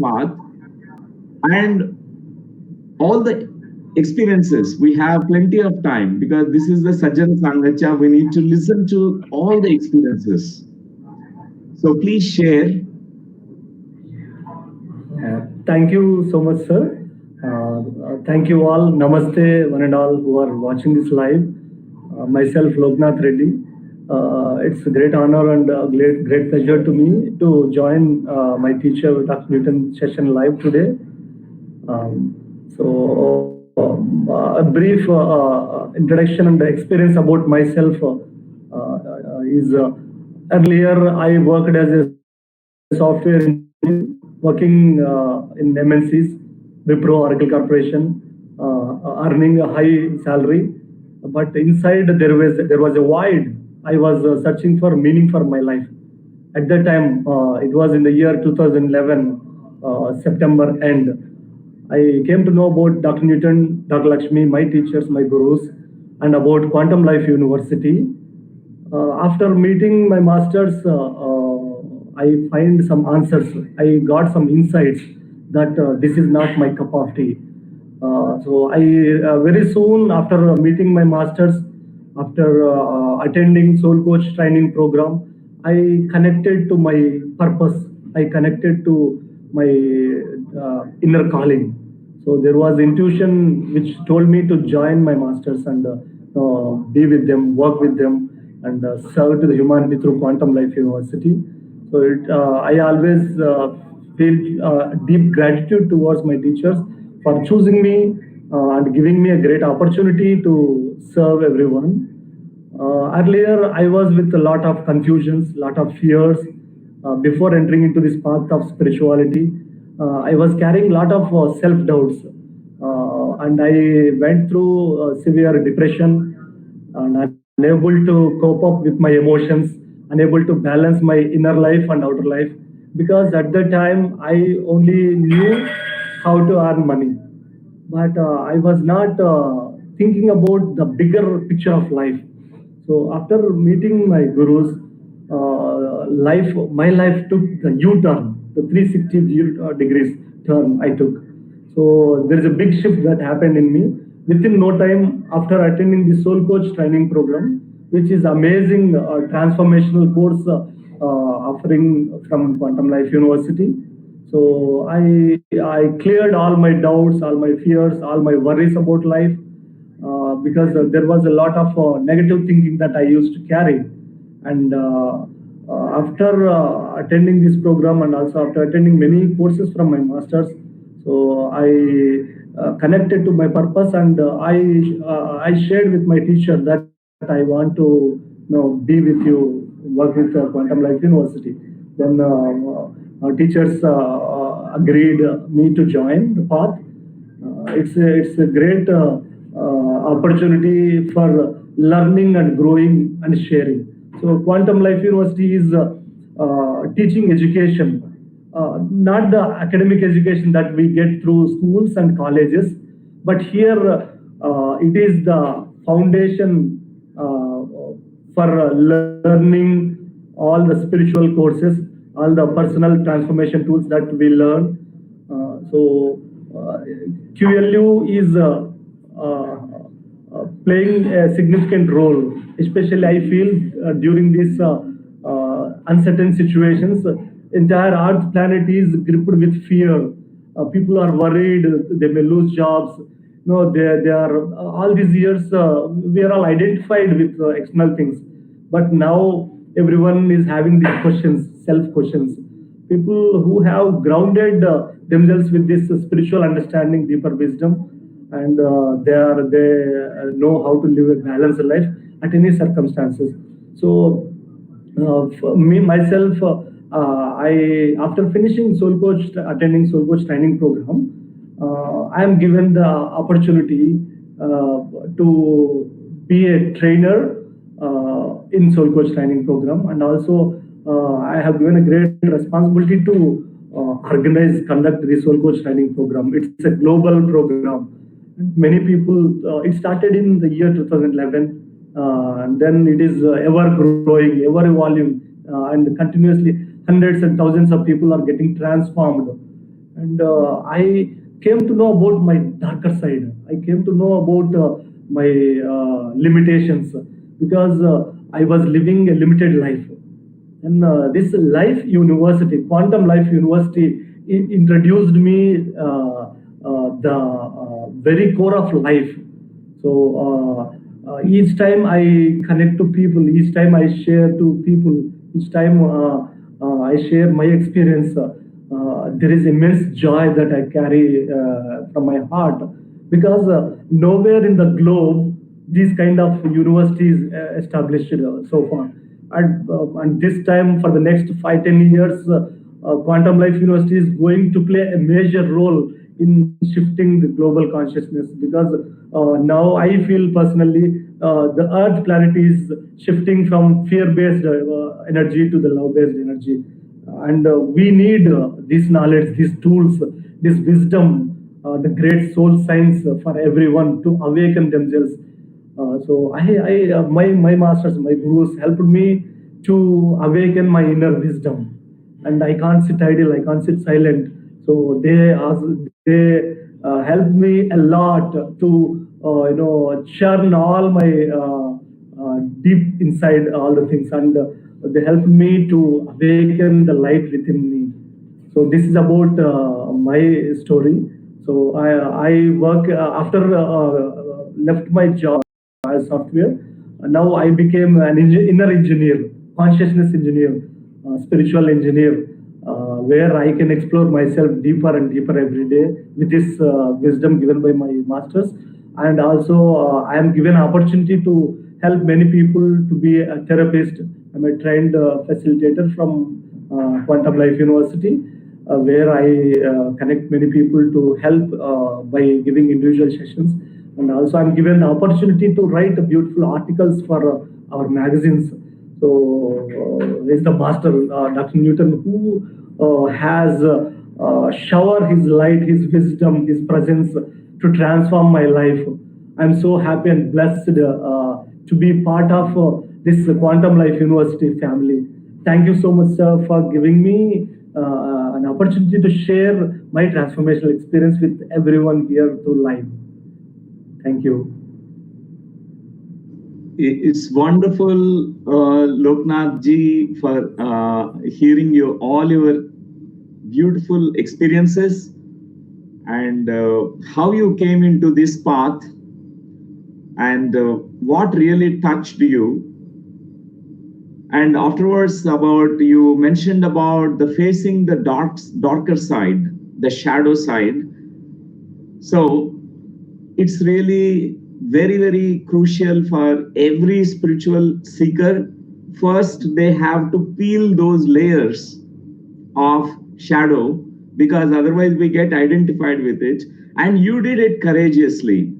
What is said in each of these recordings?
path, and all the experiences. We have plenty of time because this is the Sajjan Sangacha. We need to listen to all the experiences. So please share. Thank you so much, sir. Thank you all. Namaste, one and all who are watching this live. Myself, Loknath Reddy. It's a great honor and a great pleasure to me to join my teacher, Dr. Newton session live today. A brief introduction and experience about myself is earlier I worked as a software engineer working in MNCs, Wipro, Oracle Corporation, earning a high salary. But inside there was a void. I was searching for meaning for my life. At that time, it was in the year 2011, September end. I came to know about Dr. Newton, Dr. Lakshmi, my teachers, my gurus, and about Quantum Life University. After meeting my masters, I find some answers. I got some insights that this is not my cup of tea. So I very soon after meeting my masters, after attending Soul Coach training program, I connected to my purpose. I connected to my inner calling. So there was intuition which told me to join my masters and be with them, work with them, and serve to the humanity through Quantum Life University. So I always feel deep gratitude towards my teachers for choosing me and giving me a great opportunity to serve everyone. Earlier, I was with a lot of confusions, lot of fears. Before entering into this path of spirituality, I was carrying a lot of self-doubts. And I went through severe depression and unable to cope up with my emotions, unable to balance my inner life and outer life. Because at that time, I only knew how to earn money. But I was not thinking about the bigger picture of life. So after meeting my gurus, my life took the U-turn, the 360 degrees turn I took. So there is a big shift that happened in me. Within no time, after attending the Soul Coach training program, which is amazing transformational course offering from Quantum Life University. So I cleared all my doubts, all my fears, all my worries about life. Because there was a lot of negative thinking that I used to carry. And after attending this program and also after attending many courses from my masters, so I connected to my purpose and I shared with my teacher that I want to be with you, work with Quantum Life University. Then our teachers agreed me to join the path. It's a great opportunity for learning and growing and sharing. So Quantum Life University is teaching education, not the academic education that we get through schools and colleges, but here it is the foundation for learning all the spiritual courses, all the personal transformation tools that we learn. QLU is playing a significant role, especially I feel during these uncertain situations. Entire Earth planet is gripped with fear. People are worried they may lose jobs. They are all these years we are all identified with external things, but now everyone is having these questions, self questions. People who have grounded themselves with this spiritual understanding, deeper wisdom, and they know how to live a balanced life at any circumstances. So for me myself, I after finishing Soul Coach, attending Soul Coach training program, I am given the opportunity to be a trainer in Soul Coach training program, and also I have given a great responsibility to organize, conduct the Soul Coach training program. It's a global program. Many people, it started in the year 2011, and then it is ever growing, ever evolving, and continuously hundreds and thousands of people are getting transformed. and I came to know about my darker side. I came to know about my limitations, because I was living a limited life. And this life university, quantum life university, introduced me the very core of life. So each time I connect to people, each time I share to people, each time I share my experience, there is immense joy that I carry from my heart, because nowhere in the globe these kind of universities established so far. And this time, for the next 5-10 years, quantum life university is going to play a major role in shifting the global consciousness, because now I feel personally the earth planet is shifting from fear-based energy to the love-based energy. And we need this knowledge, these tools, this wisdom, the great soul science for everyone to awaken themselves. So my masters, my gurus helped me to awaken my inner wisdom, and I can't sit idle, I can't sit silent. So they helped me a lot to churn all my deep inside all the things, and they helped me to awaken the light within me. So this is about my story. So I work after left my job as software. Now I became an inner engineer, consciousness engineer, spiritual engineer, where I can explore myself deeper and deeper every day with this wisdom given by my masters. And also, I am given opportunity to help many people to be a therapist. I'm a trained facilitator from Quantum Life University, where I connect many people to help by giving individual sessions. And also, I'm given the opportunity to write beautiful articles for our magazines. So, is the master, Dr. Newton, who has showered his light, his wisdom, his presence to transform my life. I'm so happy and blessed to be part of this Quantum Life University family. Thank you so much, sir, for giving me an opportunity to share my transformational experience with everyone here through live. Thank you. It's wonderful, Loknath ji, for hearing all your beautiful experiences and how you came into this path and what really touched you. And afterwards, about you mentioned about the facing the darker side, the shadow side. So it's really very, very crucial for every spiritual seeker. First, they have to peel those layers of shadow, because otherwise we get identified with it. And you did it courageously.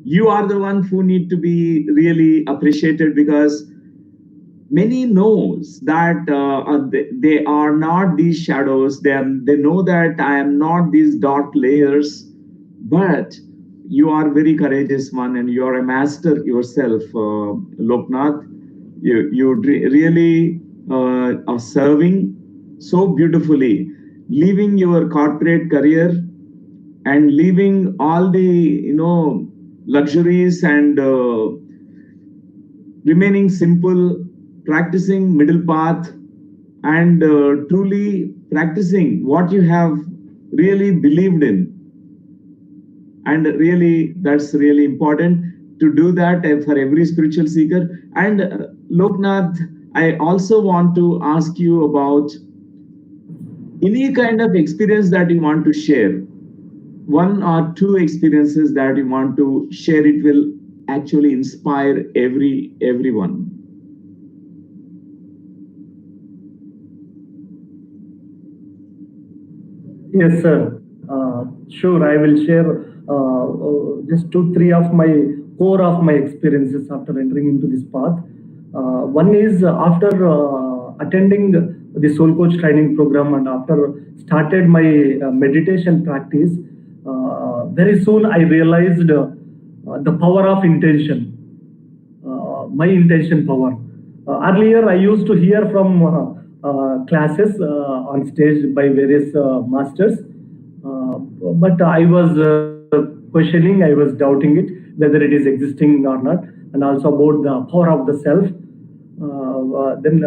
You are the one who need to be really appreciated, because many knows that they are not these shadows. They know that I am not these dark layers, but you are very courageous one, and you are a master yourself, Loknath. You really are serving so beautifully, leaving your corporate career and leaving all the luxuries and remaining simple, practicing middle path, and truly practicing what you have really believed in. And really, that's really important to do that for every spiritual seeker. And Loknath, I also want to ask you about any kind of experience that you want to share. One or two experiences that you want to share. It will actually inspire everyone. Yes, sir. Sure, I will share just two, three of my core of my experiences after entering into this path. One is after attending the Soul Coach training program, and after started my meditation practice, very soon I realized the power of intention, my intention power. Earlier, I used to hear from classes on stage by various masters, but I was questioning, I was doubting it, whether it is existing or not, and also about the power of the self. Then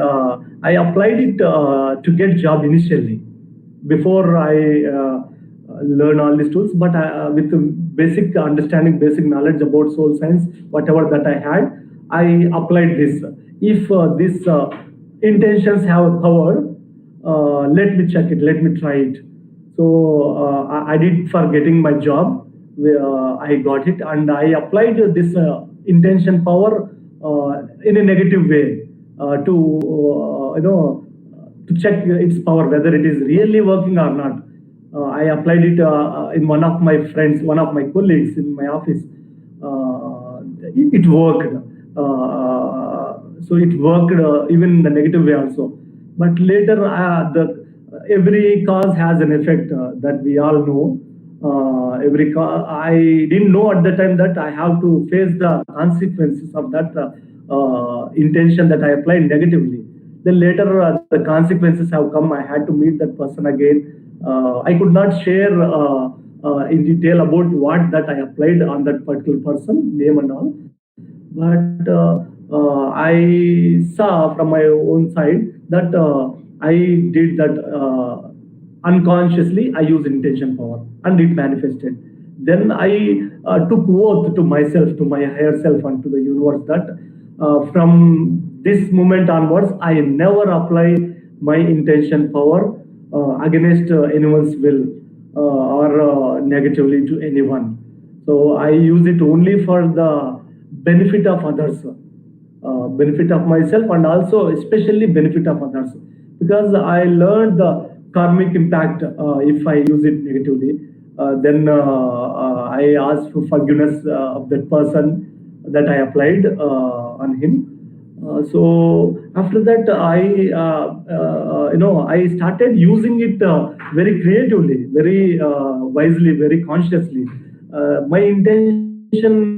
I applied it to get job initially before I learn all these tools, but with the basic understanding, basic knowledge about soul science, whatever that I had, I applied this. If these intentions have power, let me check it, let me try it. So I did for getting my job. I got it, and I applied this intention power in a negative way to to check its power whether it is really working or not. I applied it in one of my friends, one of my colleagues in my office. It worked. So it worked even in the negative way also. But later, the every cause has an effect that we all know. Every cause, I didn't know at the time that I have to face the consequences of that intention that I applied negatively. Then later, the consequences have come. I had to meet that person again. I could not share in detail about what that I applied on that particular person, name and all. But I saw from my own side that I did that unconsciously. I used intention power and it manifested. Then I took oath to myself, to my higher self, and to the universe that from this moment onwards, I never apply my intention power against anyone's will or negatively to anyone. So I use it only for the benefit of others, benefit of myself, and also especially benefit of others, because I learned the karmic impact if I use it negatively. Then I ask for forgiveness of that person that I applied on him. So after that, I started using it very creatively, very wisely, very consciously. My intention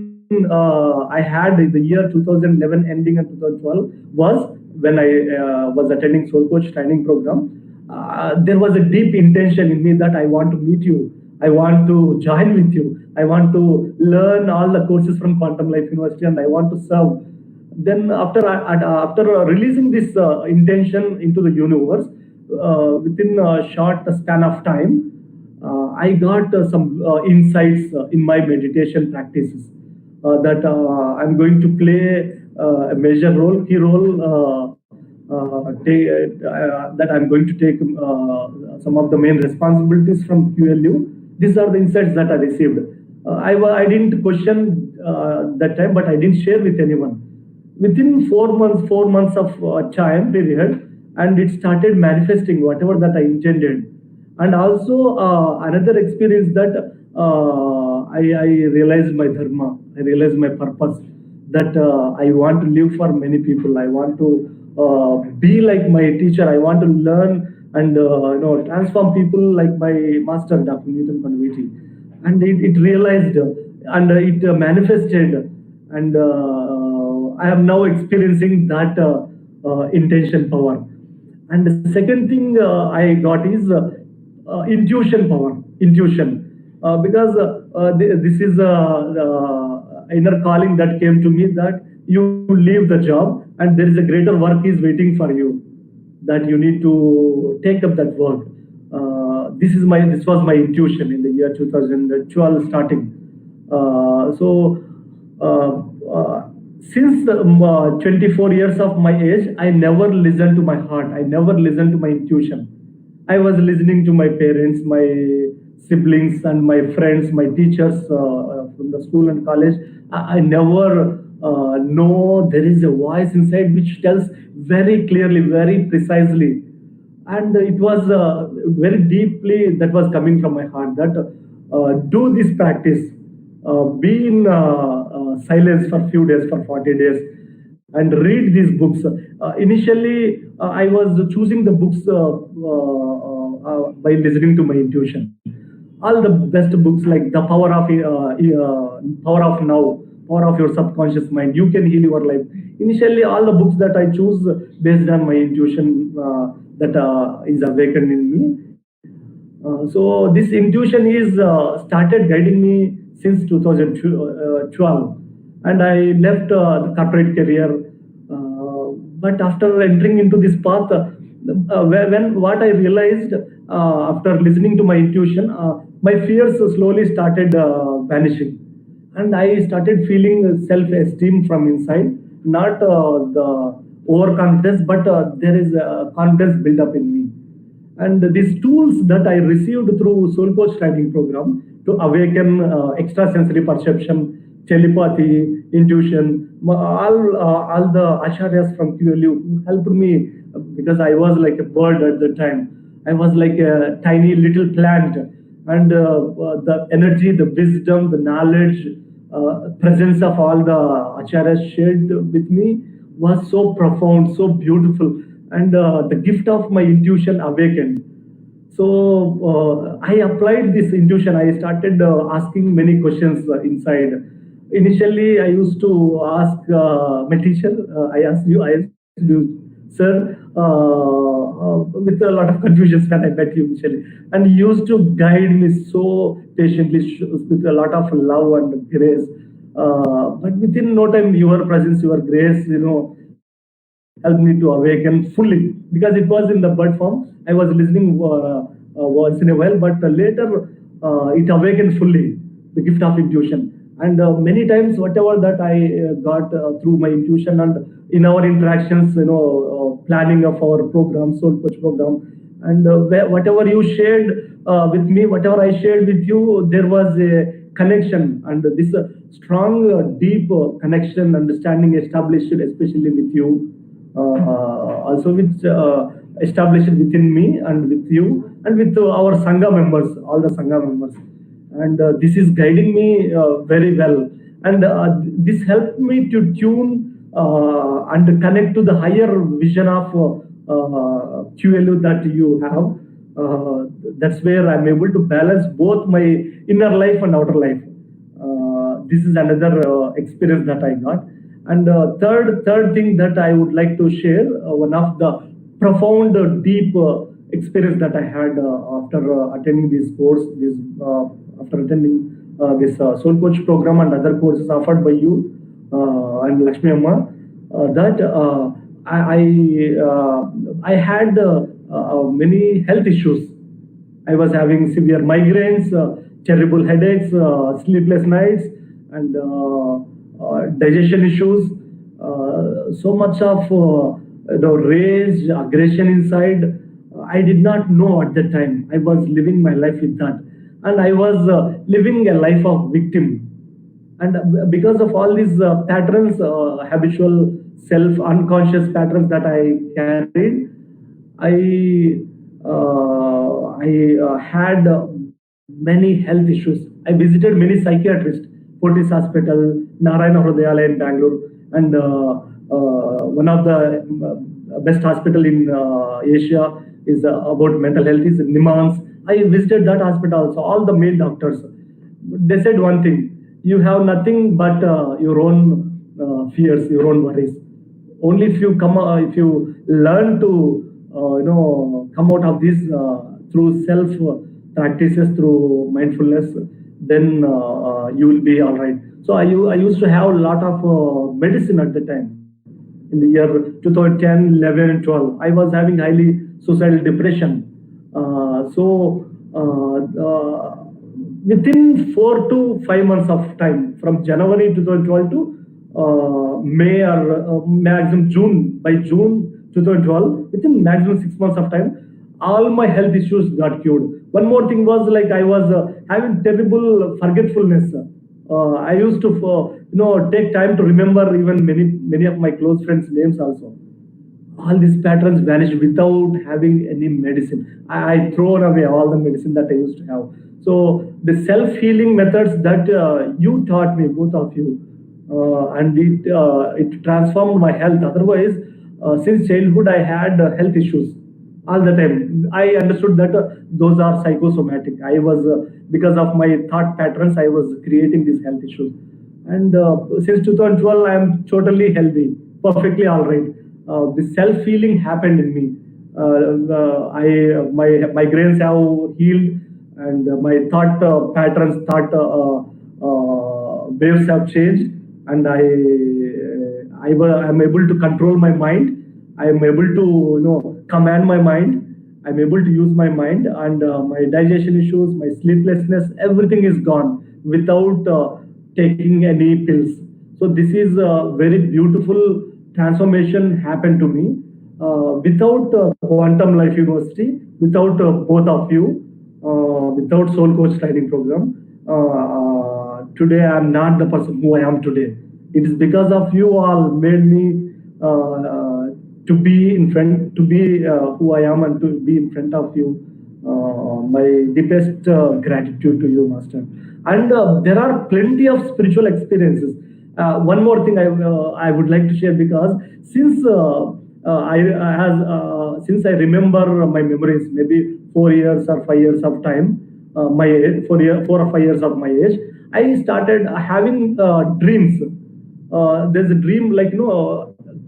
I had in the year 2011 ending and 2012 was when I was attending Soul Coach training program. There was a deep intention in me that I want to meet you. I want to join with you. I want to learn all the courses from Quantum Life University, and I want to serve. Then after releasing this intention into the universe, within a short span of time, I got some insights in my meditation practices that I'm going to play a major role, key role, that I'm going to take some of the main responsibilities from QLU. These are the insights that I received. I didn't question that time, but I didn't share with anyone. Within 4 months, 4 months of time period, and it started manifesting whatever that I intended. And also another experience that I realized my dharma, I realized my purpose, that I want to live for many people. I want to be like my teacher. I want to learn and transform people like my master, Dr. Newton Kondaveti. And it realized and it manifested, and I am now experiencing that intention power. And the second thing I got is intuition power, intuition, because this is inner calling that came to me that you leave the job and there is a greater work is waiting for you, that you need to take up that work. This was my intuition in the year 2012 starting. So since 24 years of my age, I never listened to my heart. I never listened to my intuition. I was listening to my parents, my siblings, and my friends, my teachers from the school and college. I never know there is a voice inside which tells very clearly, very precisely, and it was very deeply that was coming from my heart that do this practice, be in silence for few days, for 40 days, and read these books. Initially I was choosing the books by listening to my intuition. All the best books like the power of now, power of your subconscious mind, you can heal your life. Initially all the books that I choose based on my intuition that is awakened in me. So this intuition is started guiding me since 2012, and I left the corporate career. But after entering into this path, when what I realized after listening to my intuition, my fears slowly started vanishing, and I started feeling self-esteem from inside, not the overconfidence, but there is confidence built up in me. And these tools that I received through Soul Coach training program to awaken extrasensory perception, telepathy, intuition, all the acharyas from QLU who helped me because I was like a bird at the time. I was like a tiny little plant, and the energy, the wisdom, the knowledge, presence of all the acharyas shared with me was so profound, so beautiful, and the gift of my intuition awakened. So I applied this intuition. I started asking many questions inside. Initially, I used to ask my teacher. I asked you, sir, with a lot of confusions when I met you initially, and you used to guide me so patiently with a lot of love and grace. But within no time, your presence, your grace, helped me to awaken fully because it was in the bird form. I was listening once in a while, but later it awakened fully the gift of intuition. And many times, whatever that I got through my intuition and in our interactions, planning of our program, Soul Coach program, and whatever you shared with me, whatever I shared with you, there was a connection, and this strong, deep connection, understanding established, especially with you, also which established within me and with you and with our Sangha members, all the Sangha members. And this is guiding me very well. And this helped me to tune and connect to the higher vision of QLU that you have. That's where I'm able to balance both my inner life and outer life. This is another experience that I got. And third thing that I would like to share, one of the profound, deep experience that I had after attending this course, after attending this Soul Coach program and other courses offered by you and Lakshmi Amma, that I had many health issues. I was having severe migraines, terrible headaches, sleepless nights, and digestion issues. So much of rage, aggression inside. I did not know at that time. I was living my life with that, and I was living a life of victim. And because of all these patterns, habitual, self unconscious patterns that I carried, I had many health issues. I visited many psychiatrists, Fortis Hospital, Narayana Hridayalaya in Bangalore, and one of the best hospital in Asia is about mental health is Nimans. I visited that hospital also. All the male doctors, they said one thing: you have nothing but your own fears, your own worries. Only if you learn to come out of this through self practices, through mindfulness, then you will be all right. So I used to have a lot of medicine at the time. In the year 2010, 11, and 12, I was having highly suicidal depression. So within 4 to 5 months of time, from January 2012 to May or maximum June, by June 2012, within maximum 6 months of time, all my health issues got cured. One more thing was like I was having terrible forgetfulness. I used to take time to remember even many of my close friends' names also. All these patterns vanished without having any medicine. I thrown away all the medicine that I used to have. So the self-healing methods that you taught me, both of you, and it transformed my health. Otherwise, since childhood, I had health issues all the time. I understood that those are psychosomatic. I was because of my thought patterns, I was creating these health issues. And since 2012, I am totally healthy, perfectly all right. The self healing happened in me. My migraines have healed, and my thought patterns, thought waves have changed, and am able to control my mind. I am able to command my mind. I'm able to use my mind, and my digestion issues, my sleeplessness, everything is gone without taking any pills. So this is a very beautiful transformation happened to me without Quantum Life University, without both of you, without Soul Coach training program. Today I'm not the person who I am today. It is because of you all made me to be in front, to be who I am, and to be in front of you. My deepest gratitude to you, Master. And there are plenty of spiritual experiences. One more thing I would like to share, because since since I remember my memories, maybe 4 years or 5 years of time, my age, 4 or 5 years of my age, I started having dreams. There's a dream, like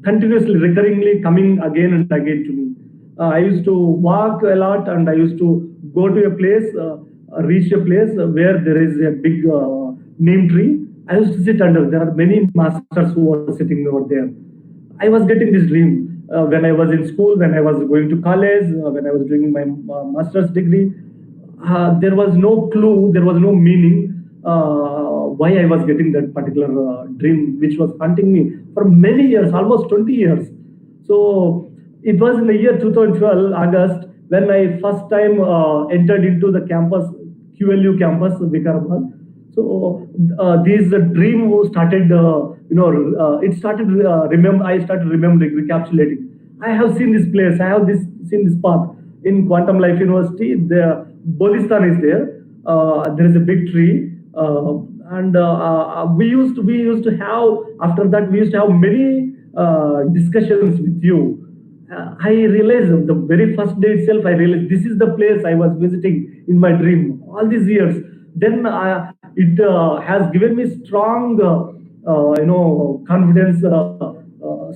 continuously, recurringly coming again and again to me. I used to walk a lot, and I used to go to a place, reach a place where there is a big neem tree. I used to sit under. There are many masters who were sitting over there. I was getting this dream when I was in school, when I was going to college, when I was doing my master's degree. There was no clue, there was no meaning why I was getting that particular dream, which was haunting me for many years, almost 20 years. So it was in the year 2012, August, when I first time entered into the campus, QLU campus, Vikarabad. So this dream started, it started. I started remembering, recapitulating. I have seen this place. I have seen this path in Quantum Life University. The Bodhistan is there. There is a big tree, and we used to have, after that we used to have many discussions with you. I realized the very first day itself, I realized this is the place I was visiting in my dream all these years. Then it has given me strong, confidence,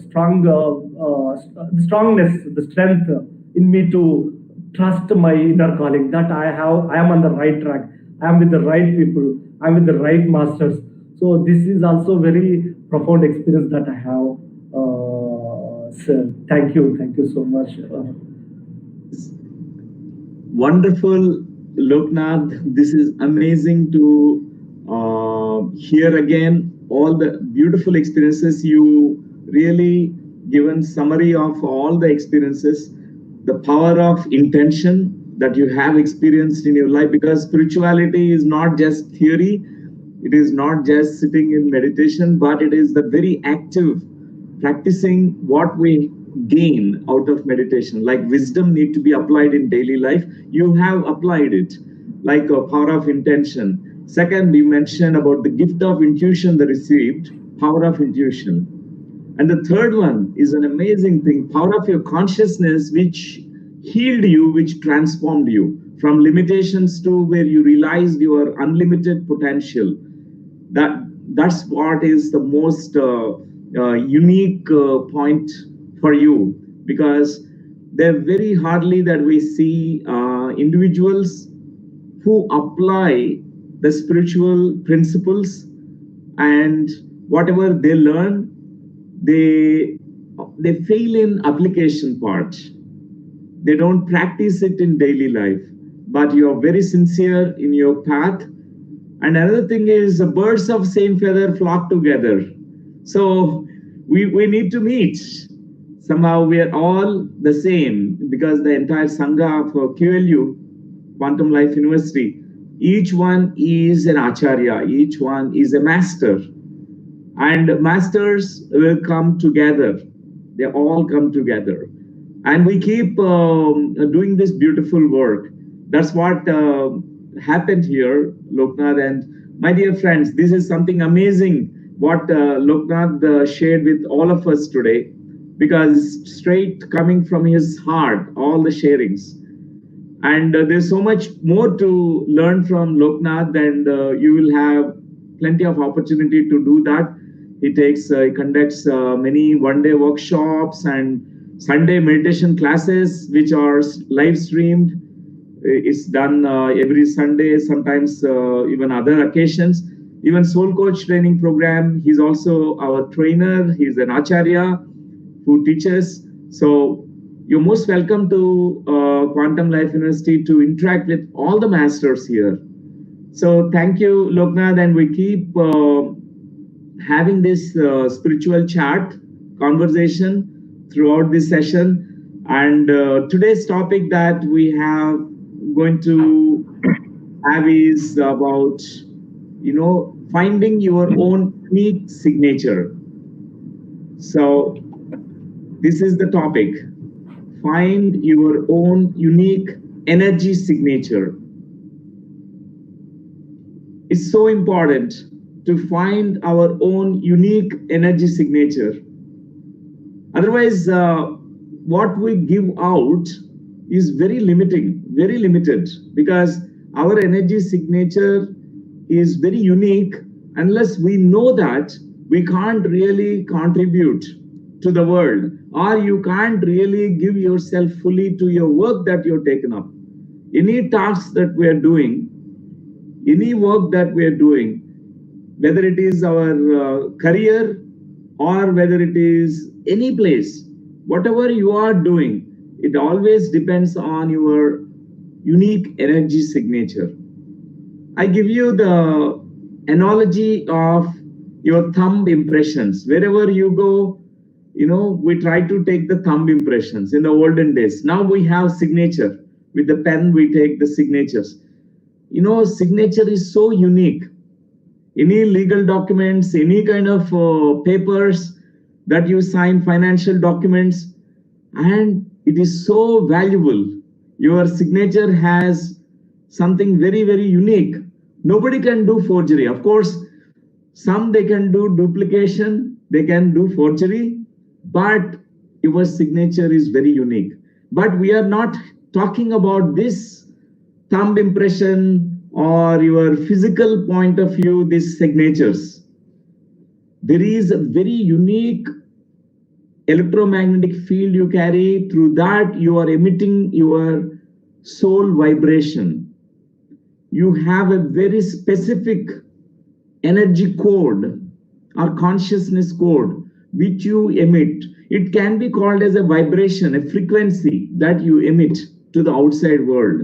strong the strongness, the strength in me to trust my inner calling, that I am on the right track. I am with the right people. I am with the right masters. So this is also very profound experience that I have. Sir, thank you so much. Wonderful, Loknath. This is amazing to hear again all the beautiful experiences. You really given summary of all the experiences, the power of intention that you have experienced in your life, because spirituality is not just theory, it is not just sitting in meditation, but it is the very active practicing what we gain out of meditation. Like wisdom need to be applied in daily life, you have applied it, like a power of intention. Second, you mentioned about the gift of intuition they received, power of intuition. And the third one is an amazing thing, power of your consciousness, which healed you, which transformed you from limitations to where you realized your unlimited potential. That's what is the most unique point for you, because they're very hardly that we see individuals who apply the spiritual principles, and whatever they learn, they fail in application part. They don't practice it in daily life, but you are very sincere in your path. And another thing is, birds of same feather flock together. So we need to meet. Somehow we are all the same, because the entire Sangha of QLU, Quantum Life University, each one is an acharya, each one is a master. And masters will come together. They all come together. And we keep doing this beautiful work. That's what happened here, Loknath. And my dear friends, this is something amazing what Loknath shared with all of us today, because straight coming from his heart, all the sharings. And there's so much more to learn from Loknath, and you will have plenty of opportunity to do that. He conducts many one-day workshops and Sunday meditation classes, which are live streamed. It's done every Sunday, sometimes even other occasions. Even Soul Coach training program. He's also our trainer. He's an acharya who teaches. So you're most welcome to Quantum Life University to interact with all the masters here. So thank you, Loknath, and we keep having this spiritual chat conversation throughout this session. And today's topic that we have going to have is about, finding your own unique signature. So this is the topic. Find your own unique energy signature. It's so important to find our own unique energy signature. Otherwise, what we give out is very limited, because our energy signature is very unique. Unless we know that, we can't really contribute to the world, or you can't really give yourself fully to your work that you're taken up. Any task that we are doing, any work that we are doing, whether it is our career or whether it is any place, whatever you are doing, it always depends on your unique energy signature. I give you the analogy of your thumb impressions. Wherever you go, we try to take the thumb impressions in the olden days. Now we have signature. With the pen, we take the signatures. Signature is so unique. Any legal documents, any kind of papers that you sign, financial documents, and it is so valuable. Your signature has something very, very unique. Nobody can do forgery. Of course, some they can do duplication, they can do forgery, but your signature is very unique. But we are not talking about this thumb impression or your physical point of view, these signatures. There is a very unique electromagnetic field you carry. Through that, you are emitting your soul vibration. You have a very specific energy code or consciousness code which you emit. It can be called as a vibration, a frequency that you emit to the outside world.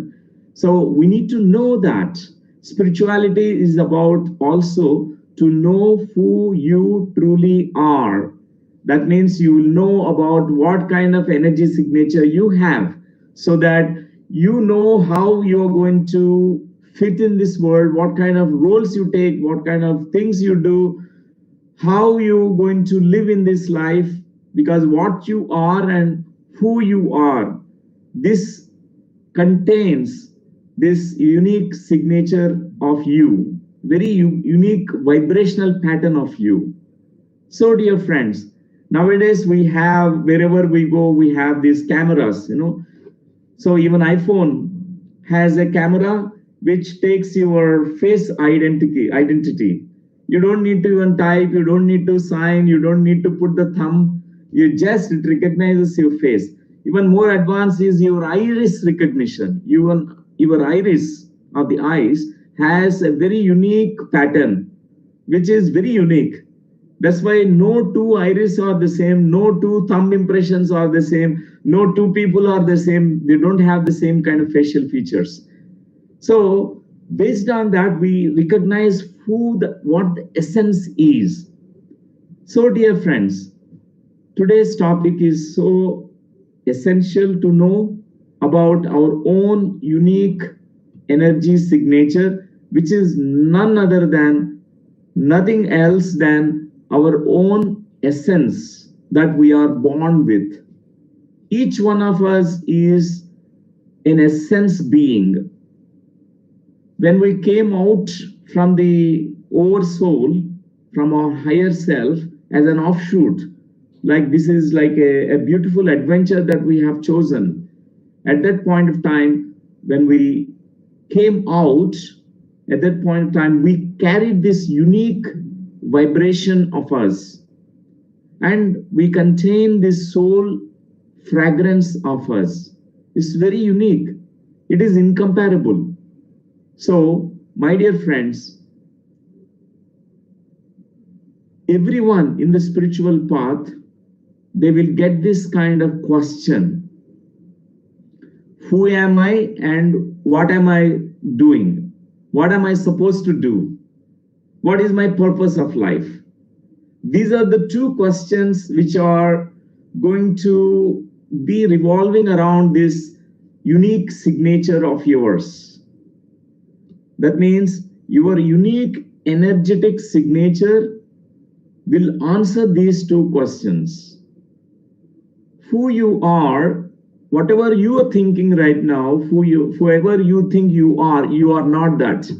So we need to know that spirituality is about also to know who you truly are. That means you will know about what kind of energy signature you have, so that you know how you're going to fit in this world, what kind of roles you take, what kind of things you do, how you're going to live in this life. Because what you are and who you are, this contains this unique signature of you, very unique vibrational pattern of you. So dear friends, nowadays we have, wherever we go, we have these cameras. So even iPhone has a camera which takes your face identity. You don't need to even type, you don't need to sign, you don't need to put the thumb. It recognizes your face. Even more advanced is your iris recognition. Your iris of the eyes has a very unique pattern, which is very unique. That's why no two iris are the same, no two thumb impressions are the same, no two people are the same. They don't have the same kind of facial features. So based on that, we recognize what the essence is. So dear friends, today's topic is so essential to know about our own unique energy signature, which is nothing else than our own essence that we are born with. Each one of us is an essence being. When we came out from the oversoul, from our higher self, as an offshoot, like this is like a beautiful adventure that we have chosen. At that point of time, when we came out, at that point of time, we carried this unique vibration of us. And we contain this soul fragrance of us is very unique. It is incomparable. So, my dear friends, everyone in the spiritual path, they will get this kind of question: who am I and what am I doing? What am I supposed to do? What is my purpose of life? These are the two questions which are going to be revolving around this unique signature of yours. That means your unique energetic signature will answer these two questions. Who you are, whatever you are thinking right now, whoever you think you are not that.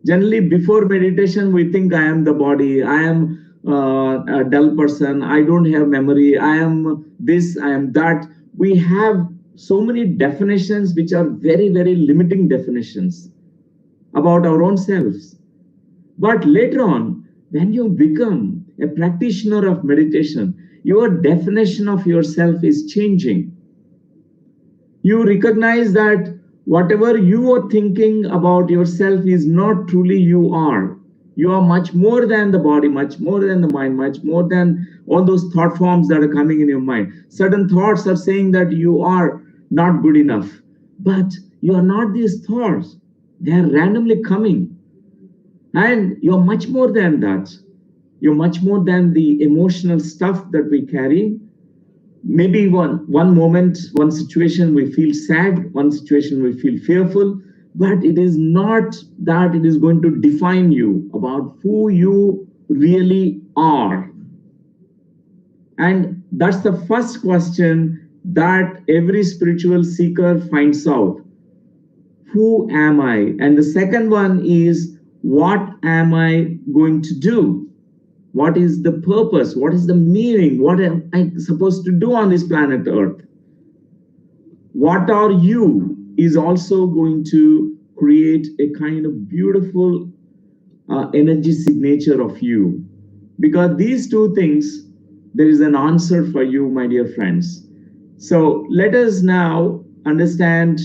Generally, before meditation, we think I am the body, I am a dull person, I don't have memory, I am this, I am that. We have so many definitions which are very, very limiting definitions about our own selves. But later on, when you become a practitioner of meditation, your definition of yourself is changing. You recognize that whatever you are thinking about yourself is not truly you are. You are much more than the body, much more than the mind, much more than all those thought forms that are coming in your mind. Certain thoughts are saying that you are not good enough, but you are not these thoughts. They are randomly coming. And you're much more than that. You're much more than the emotional stuff that we carry. Maybe one moment, one situation we feel sad, one situation we feel fearful, but it is not that it is going to define you about who you really are. And that's the first question that every spiritual seeker finds out. Who am I? And the second one is, what am I going to do? What is the purpose? What is the meaning? What am I supposed to do on this planet Earth? What are you is also going to create a kind of beautiful energy signature of you. Because these two things, there is an answer for you, my dear friends. So let us now understand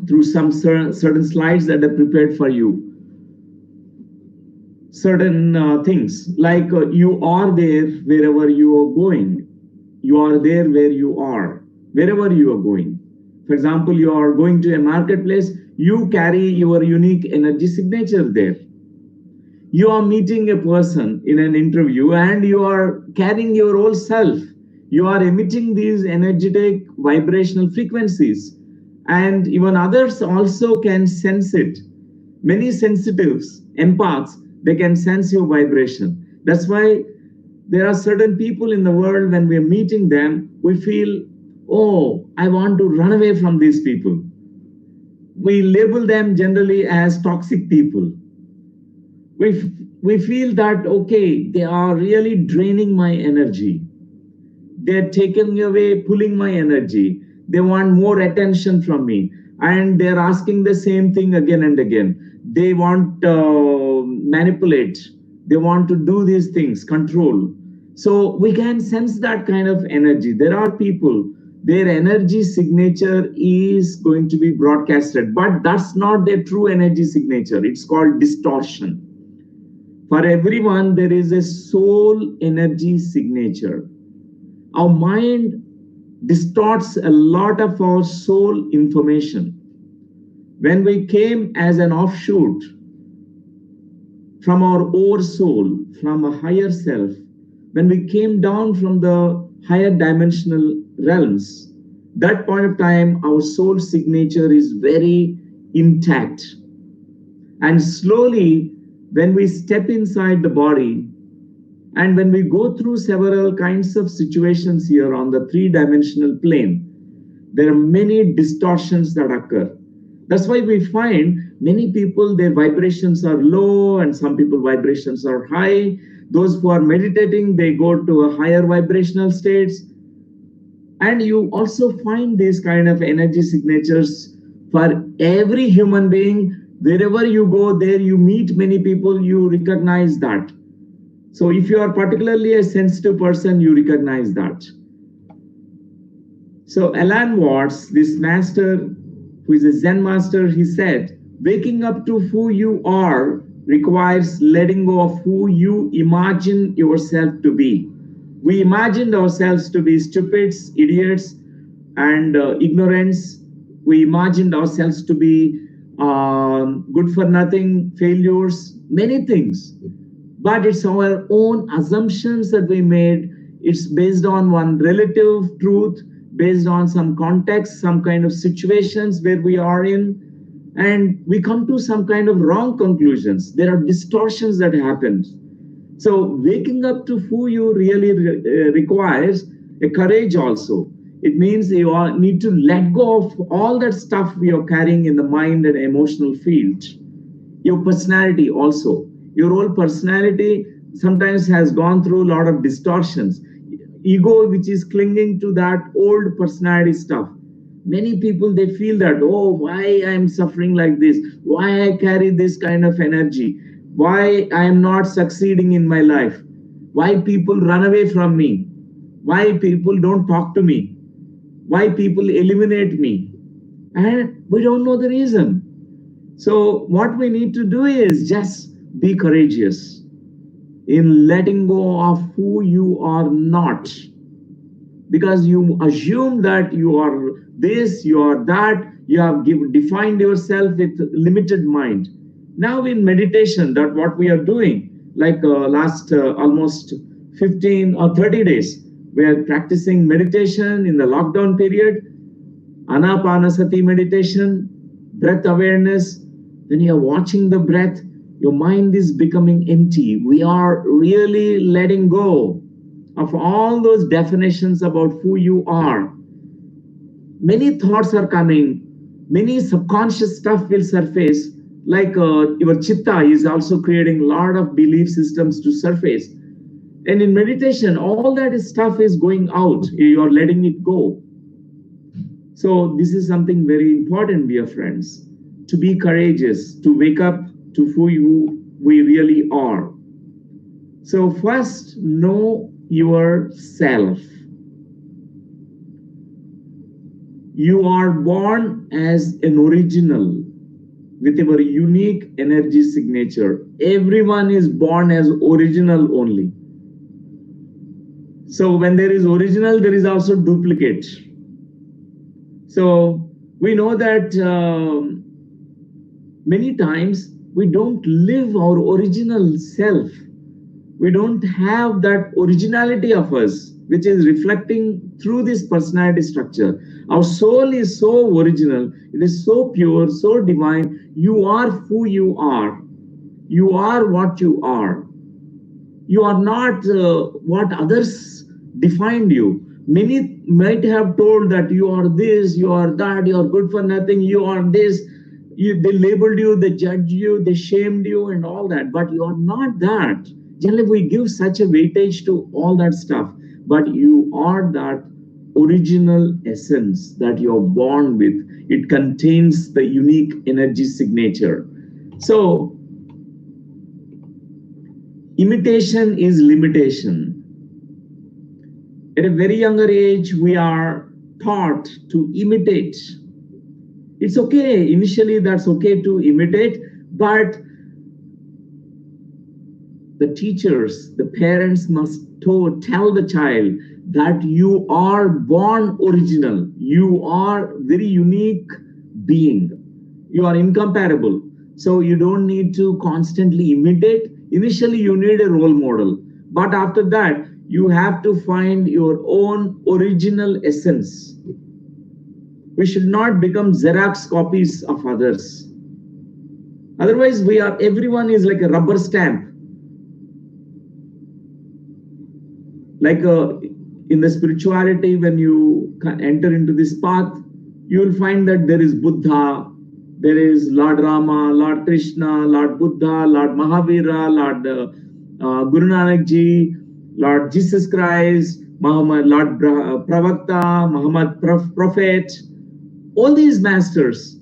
through some certain slides that are prepared for you. Certain things like you are there wherever you are going. You are there where you are, wherever you are going. For example, you are going to a marketplace, you carry your unique energy signature there. You are meeting a person in an interview and you are carrying your whole self. You are emitting these energetic vibrational frequencies, and even others also can sense it. Many sensitives, empaths, they can sense your vibration. That's why there are certain people in the world, when we're meeting them, we feel, oh, I want to run away from these people. We label them generally as toxic people. We feel that, okay, they are really draining my energy. They're taking away, pulling my energy. They want more attention from me. And they're asking the same thing again and again. They want to manipulate. They want to do these things, control. So we can sense that kind of energy. There are people, their energy signature is going to be broadcasted, but that's not their true energy signature. It's called distortion. For everyone, there is a soul energy signature. Our mind distorts a lot of our soul information. When we came as an offshoot from our oversoul, from a higher self, when we came down from the higher dimensional realms, that point of time, our soul signature is very intact. And slowly, when we step inside the body, and when we go through several kinds of situations here on the three-dimensional plane, there are many distortions that occur. That's why we find many people, their vibrations are low and some people vibrations are high. Those who are meditating, they go to a higher vibrational states. And you also find these kind of energy signatures for every human being. Wherever you go, there you meet many people, you recognize that. So if you are particularly a sensitive person, you recognize that. So Alan Watts, this master, who is a Zen master, he said, waking up to who you are requires letting go of who you imagine yourself to be. We imagined ourselves to be stupids, idiots, and ignorance. We imagined ourselves to be good for nothing, failures, many things. But it's our own assumptions that we made. It's based on one relative truth, based on some context, some kind of situations where we are in, and we come to some kind of wrong conclusions. There are distortions that happen. So waking up to who you really requires a courage also. It means you need to let go of all that stuff you're carrying in the mind and emotional field. Your personality also. Your whole personality sometimes has gone through a lot of distortions. Ego, which is clinging to that old personality stuff. Many people, they feel that, oh, why I'm suffering like this? Why I carry this kind of energy? Why I am not succeeding in my life? Why people run away from me? Why people don't talk to me? Why people eliminate me? And we don't know the reason. So what we need to do is just be courageous in letting go of who you are not, because you assume that you are this, you are that, you have defined yourself with limited mind. Now in meditation, that what we are doing, like last almost 15 or 30 days, we are practicing meditation in the lockdown period, anapanasati meditation, breath awareness. When you are watching the breath, your mind is becoming empty. We are really letting go of all those definitions about who you are. Many thoughts are coming, many subconscious stuff will surface, like your chitta is also creating a lot of belief systems to surface. And in meditation, all that stuff is going out, you are letting it go. So this is something very important, dear friends, to be courageous, to wake up to who we really are. So first, know yourself. You are born as an original with a very unique energy signature. Everyone is born as original only. So when there is original, there is also duplicate. So we know that many times we don't live our original self. We don't have that originality of us, which is reflecting through this personality structure. Our soul is so original, it is so pure, so divine. You are who you are. You are what you are. You are not what others defined you. Many might have told that you are this, you are that, you are good for nothing, you are this. They labeled you, they judged you, they shamed you, and all that. But you are not that. Generally, we give such a weightage to all that stuff. But you are that original essence that you're born with. It contains the unique energy signature. So, imitation is limitation. At a very younger age, we are taught to imitate. It's okay, initially that's okay to imitate, but the teachers, the parents must tell the child that you are born original. You are very unique being. You are incomparable. So you don't need to constantly imitate. Initially, you need a role model. But after that, you have to find your own original essence. We should not become Xerox copies of others. Otherwise, everyone is like a rubber stamp. Like in the spirituality, when you enter into this path, you will find that there is Buddha, there is Lord Rama, Lord Krishna, Lord Buddha, Lord Mahavira, Lord Guru Nanak Ji, Lord Jesus Christ, Muhammad, Lord Pravakta, Muhammad Prophet, all these masters.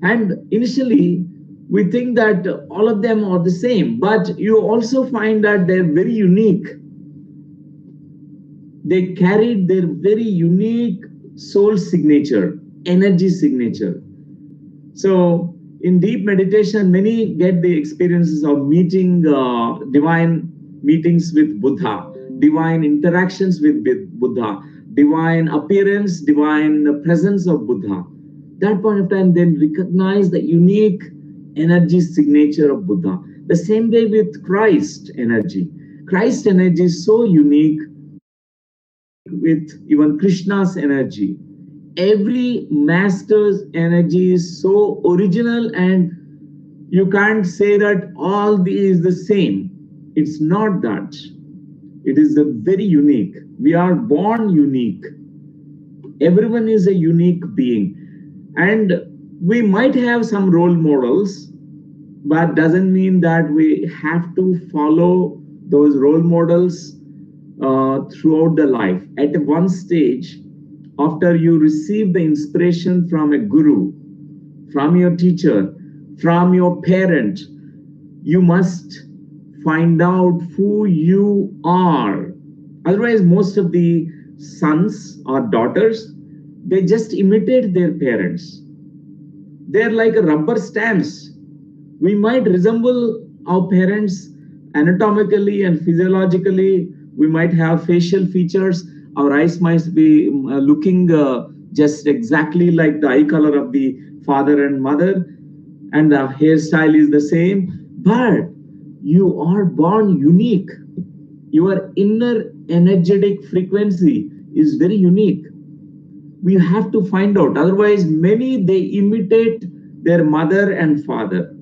And initially, we think that all of them are the same, but you also find that they're very unique. they carried their very unique soul signature, energy signature. So, in deep meditation, many get the experiences of meeting divine meetings with Buddha, divine interactions with Buddha, divine appearance, divine presence of Buddha. That point of time, then recognize the unique energy signature of Buddha. The same way with Christ energy. Christ energy is so unique with even Krishna's energy. Every master's energy is so original, and you can't say that all these is the same. It's not that. It is a very unique. We are born unique. Everyone is a unique being. And we might have some role models, but doesn't mean that we have to follow those role models throughout the life. At one stage, after you receive the inspiration from a guru, from your teacher, from your parent, you must find out who you are. Otherwise, most of the sons or daughters, they just imitate their parents. They're like rubber stamps. We might resemble our parents anatomically and physiologically. We might have facial features. Our eyes might be looking just exactly like the eye color of the father and mother, and the hairstyle is the same. But you are born unique. Your inner energetic frequency is very unique. We have to find out. Otherwise, many they imitate their mother and father.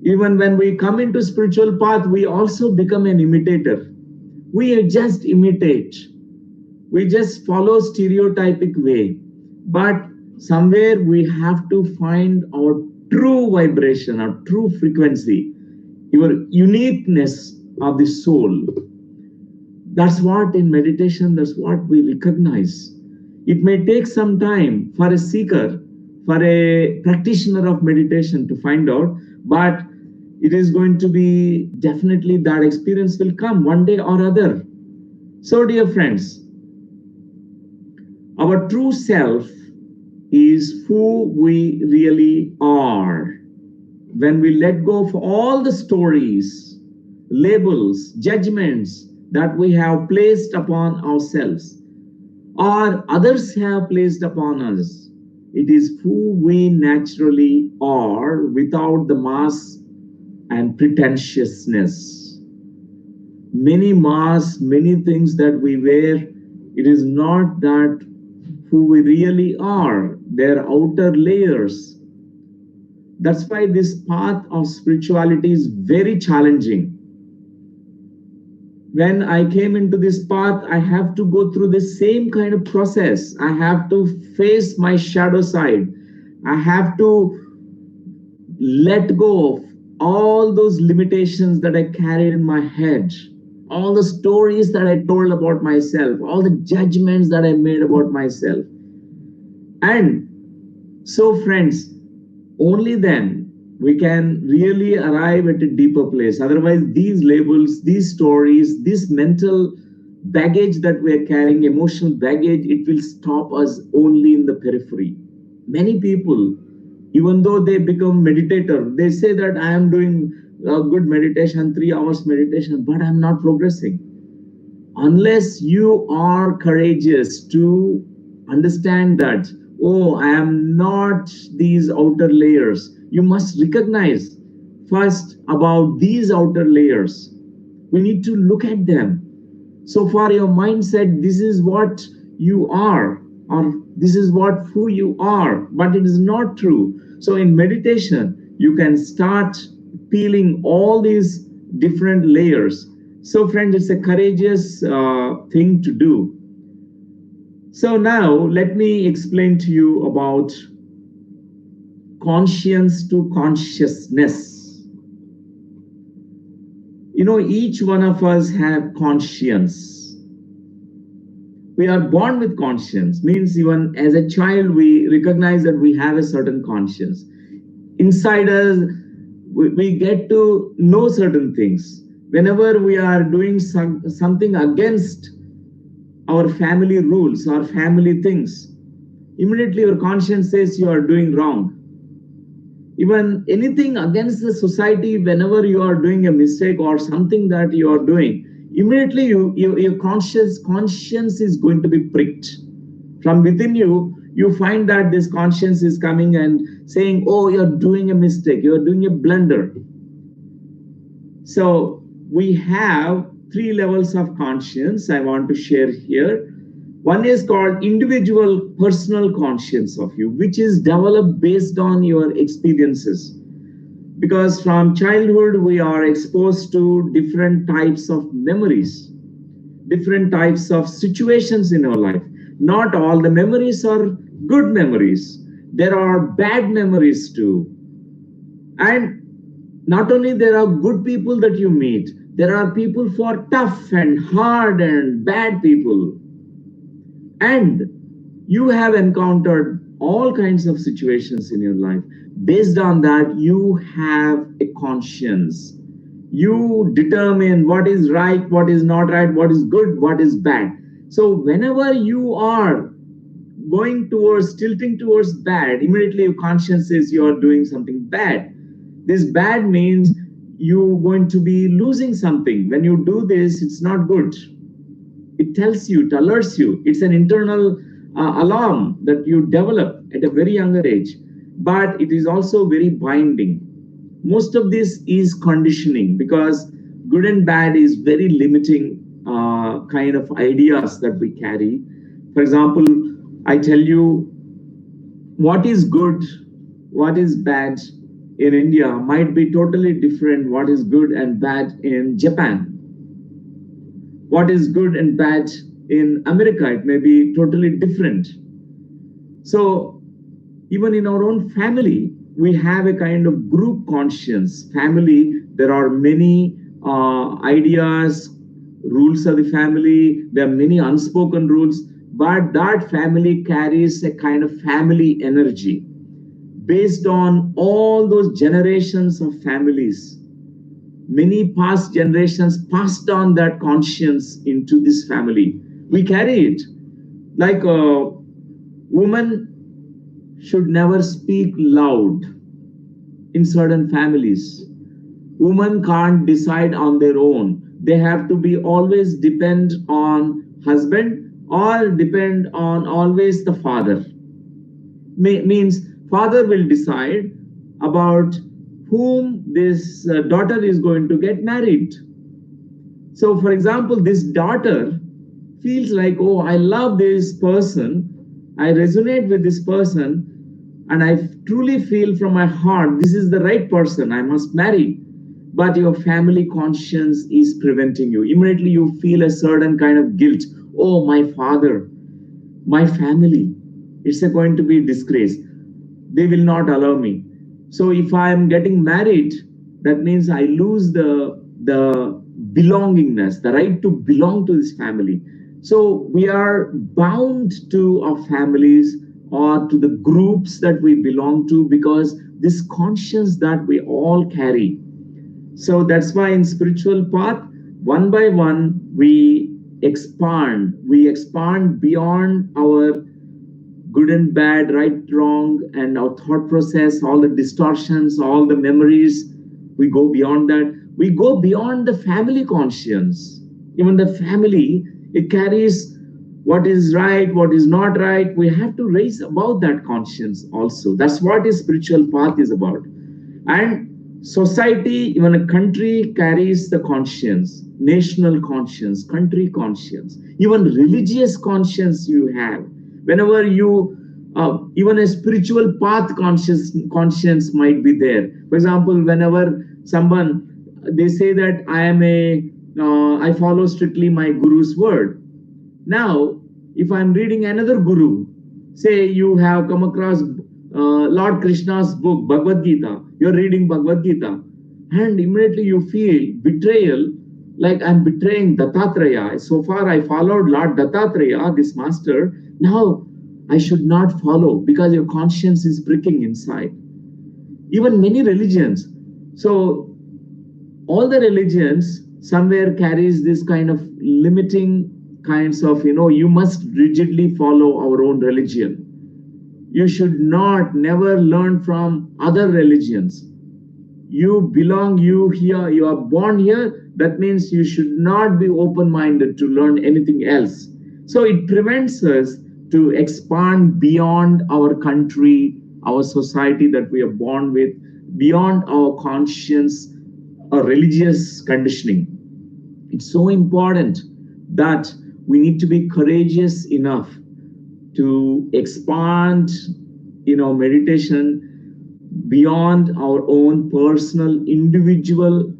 Even when we come into spiritual path, we also become an imitator. We just imitate. We just follow stereotypic way. But somewhere we have to find our true vibration, our true frequency, your uniqueness of the soul. That's what in meditation, that's what we recognize. It may take some time for a seeker, for a practitioner of meditation to find out, but it is going to be definitely that experience will come one day or other. So, dear friends, our true self is who we really are. When we let go of all the stories, labels, judgments that we have placed upon ourselves or others have placed upon us, it is who we naturally are without the mask and pretentiousness. Many masks, many things that we wear, it is not that who we really are. They're outer layers. That's why this path of spirituality is very challenging. When I came into this path, I have to go through the same kind of process. I have to face my shadow side. I have to let go of all those limitations that I carried in my head, all the stories that I told about myself, all the judgments that I made about myself. And so, friends, only then we can really arrive at a deeper place. Otherwise, these labels, these stories, this mental baggage that we are carrying, emotional baggage, it will stop us only in the periphery. Many people, even though they become meditator, they say that I am doing a good meditation, 3 hours meditation, but I'm not progressing. Unless you are courageous to understand that, oh, I am not these outer layers. You must recognize first about these outer layers. We need to look at them. So far, your mind said this is what you are, or this is what who you are, but it is not true. So in meditation, you can start peeling all these different layers. So friends, it's a courageous thing to do. So now let me explain to you about conscience to consciousness. You know, each one of us have conscience. We are born with conscience, means even as a child, we recognize that we have a certain conscience. Inside us, we get to know certain things. Whenever we are doing something against our family rules, our family things, immediately your conscience says you are doing wrong. Even anything against the society, whenever you are doing a mistake or something that you are doing, immediately your conscience is going to be pricked. From within you, you find that this conscience is coming and saying, oh, you're doing a mistake, you're doing a blunder. So we have three levels of conscience I want to share here. One is called individual personal conscience of you, which is developed based on your experiences. Because from childhood, we are exposed to different types of memories, different types of situations in our life. Not all the memories are good memories. There are bad memories too. And not only there are good people that you meet, there are people who are tough and hard and bad people. And you have encountered all kinds of situations in your life. Based on that, you have a conscience. You determine what is right, what is not right, what is good, what is bad. So whenever you are tilting towards bad, immediately your conscience says you are doing something bad. This bad means you're going to be losing something. When you do this, it's not good. It tells you, it alerts you. It's an internal alarm that you develop at a very younger age. But it is also very binding. Most of this is conditioning, because good and bad is very limiting kind of ideas that we carry. For example, I tell you, what is good, what is bad in India might be totally different what is good and bad in Japan. What is good and bad in America, it may be totally different. So even in our own family, we have a kind of group conscience. Family, there are many ideas, rules of the family, there are many unspoken rules, but that family carries a kind of family energy based on all those generations of families. Many past generations passed on that conscience into this family. We carry it. Like a woman should never speak loud in certain families. Women can't decide on their own. They have to be always depend on husband or depend on always the father. Means father will decide about whom this daughter is going to get married. So for example, this daughter feels like, oh, I love this person, I resonate with this person, and I truly feel from my heart, this is the right person, I must marry. But your family conscience is preventing you. Immediately you feel a certain kind of guilt. Oh, my father, my family, it's going to be disgrace. They will not allow me. So if I am getting married, that means I lose the belongingness, the right to belong to this family. So we are bound to our families or to the groups that we belong to, because this conscience that we all carry. So that's why in spiritual path, one by one, we expand beyond our good and bad, right, wrong, and our thought process, all the distortions, all the memories. We go beyond that. We go beyond the family conscience. Even the family, it carries what is right, what is not right. We have to raise above that conscience also. That's what a spiritual path is about. And society, even a country, carries the conscience, national conscience, country conscience, even religious conscience you have. Whenever you, even a spiritual path conscience might be there. For example, whenever someone, they say that I follow strictly my guru's word. Now, if I'm reading another guru, say you have come across Lord Krishna's book, Bhagavad Gita, you're reading Bhagavad Gita, and immediately you feel betrayal, like I'm betraying Dattatreya. So far I followed Lord Dattatreya, this master. Now I should not follow, because your conscience is pricking inside. Even many religions. So all the religions somewhere carries this kind of limiting kinds of, you must rigidly follow our own religion. You should not never learn from other religions. You belong, you here, you are born here. That means you should not be open minded to learn anything else. So it prevents us to expand beyond our country, our society that we are born with, beyond our conscience or religious conditioning. It's so important that we need to be courageous enough to expand, meditation beyond our own personal, individual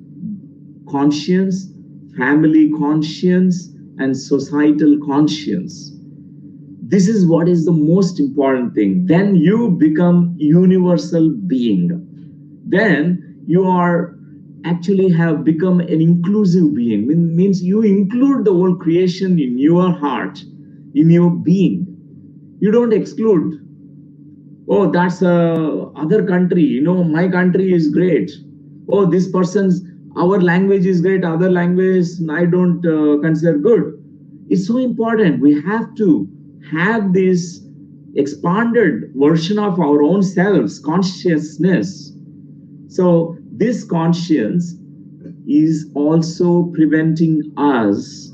conscience, family conscience, and societal conscience. This is what is the most important thing. Then you become universal being. Then you are actually have become an inclusive being. Means you include the whole creation in your heart, in your being. You don't exclude. Oh, that's a other country. My country is great. Oh, this person's, our language is great. Other language I don't consider good. It's so important. We have to have this expanded version of our own selves, consciousness. So this conscience is also preventing us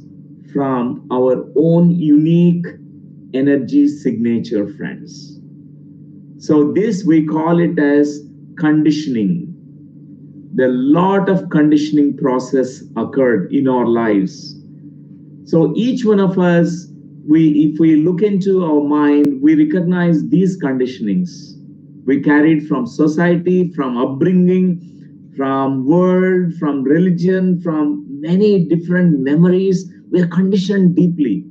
from our own unique energy signature, friends. So this we call it as conditioning. The lot of conditioning process occurred in our lives. So each one of us, if we look into our mind, we recognize these conditionings. We carried from society, from upbringing, from world, from religion, from many different memories. We are conditioned deeply.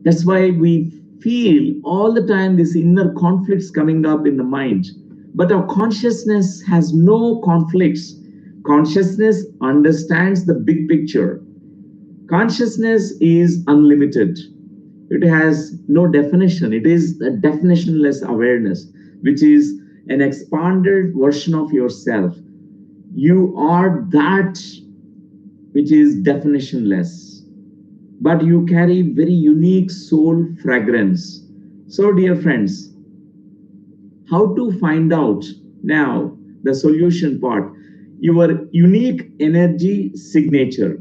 That's why we feel all the time these inner conflicts coming up in the mind. But our consciousness has no conflicts. Consciousness understands the big picture. Consciousness is unlimited. It has no definition. It is a definitionless awareness, which is an expanded version of yourself. You are that which is definitionless, but you carry very unique soul fragrance. So, dear friends, how to find out now the solution part, your unique energy signature.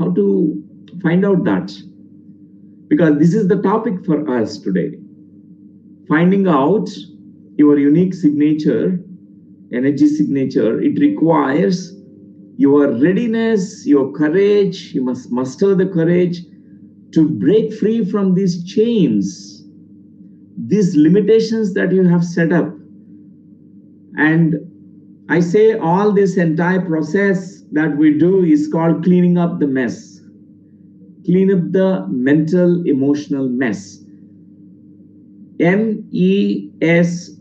How to find out that? Because this is the topic for us today. Finding out your unique signature, energy signature, it requires your readiness, your courage. You must muster the courage to break free from these chains, these limitations that you have set up. And I say all this entire process that we do is called cleaning up the mess. Clean up the mental, emotional mess. MESS.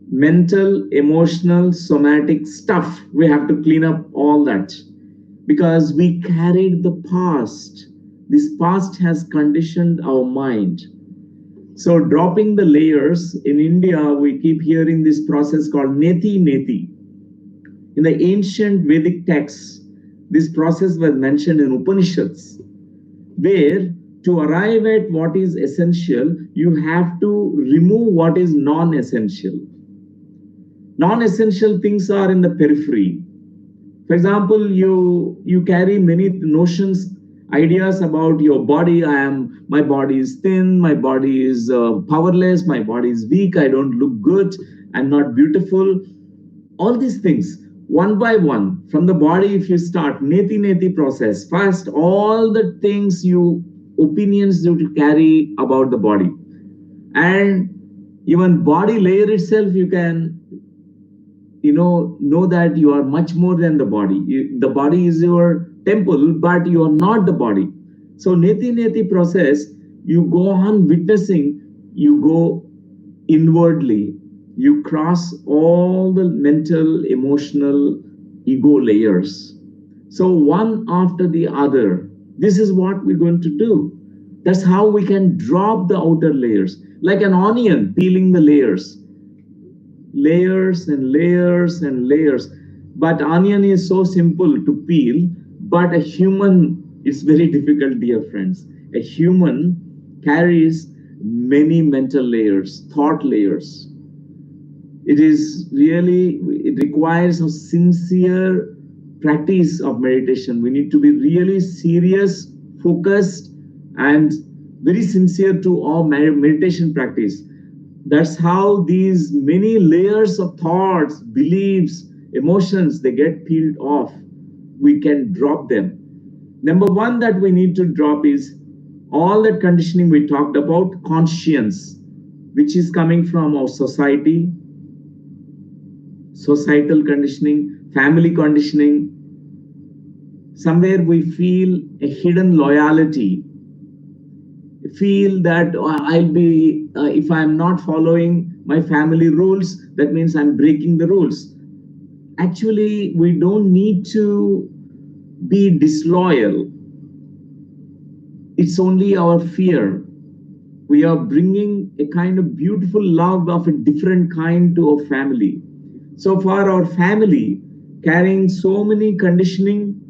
Mental, emotional, somatic stuff. We have to clean up all that because we carried the past. This past has conditioned our mind. So dropping the layers, in India, we keep hearing this process called neti neti. In the ancient Vedic texts, this process was mentioned in Upanishads, where to arrive at what is essential, you have to remove what is non-essential. Non-essential things are in the periphery. For example, you carry many notions, ideas about your body. My body is thin, my body is powerless, my body is weak, I don't look good, I'm not beautiful. All these things, one by one, from the body, if you start neti neti process, first all the things opinions you carry about the body, and even body layer itself, you can know that you are much more than the body. The body is your temple, but you are not the body. So neti neti process, you go on witnessing, you go inwardly, you cross all the mental, emotional, ego layers. So one after the other, this is what we're going to do. That's how we can drop the outer layers, like an onion peeling the layers. Layers and layers and layers. But onion is so simple to peel, but a human It's very difficult, dear friends. A human carries many mental layers, thought layers. It is really, it requires a sincere practice of meditation. We need to be really serious, focused, and very sincere to our meditation practice. That's how these many layers of thoughts, beliefs, emotions, they get peeled off. We can drop them. Number one that we need to drop is all that conditioning we talked about, conscience, which is coming from our society, societal conditioning, family conditioning. Somewhere we feel a hidden loyalty, feel that I'll be, if I'm not following my family rules, that means I'm breaking the rules. Actually, we don't need to be disloyal. It's only our fear. We are bringing a kind of beautiful love of a different kind to our family. So for our family, carrying so many conditioning,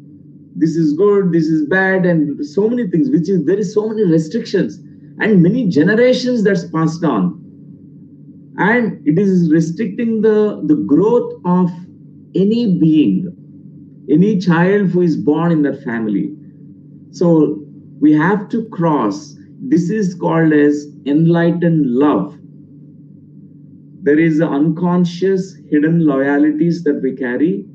this is good, this is bad, and so many things, which is there is so many restrictions and many generations that's passed on. And it is restricting the growth of any being, any child who is born in that family. So we have to cross. This is called as enlightened love. There is the unconscious hidden loyalties that we carry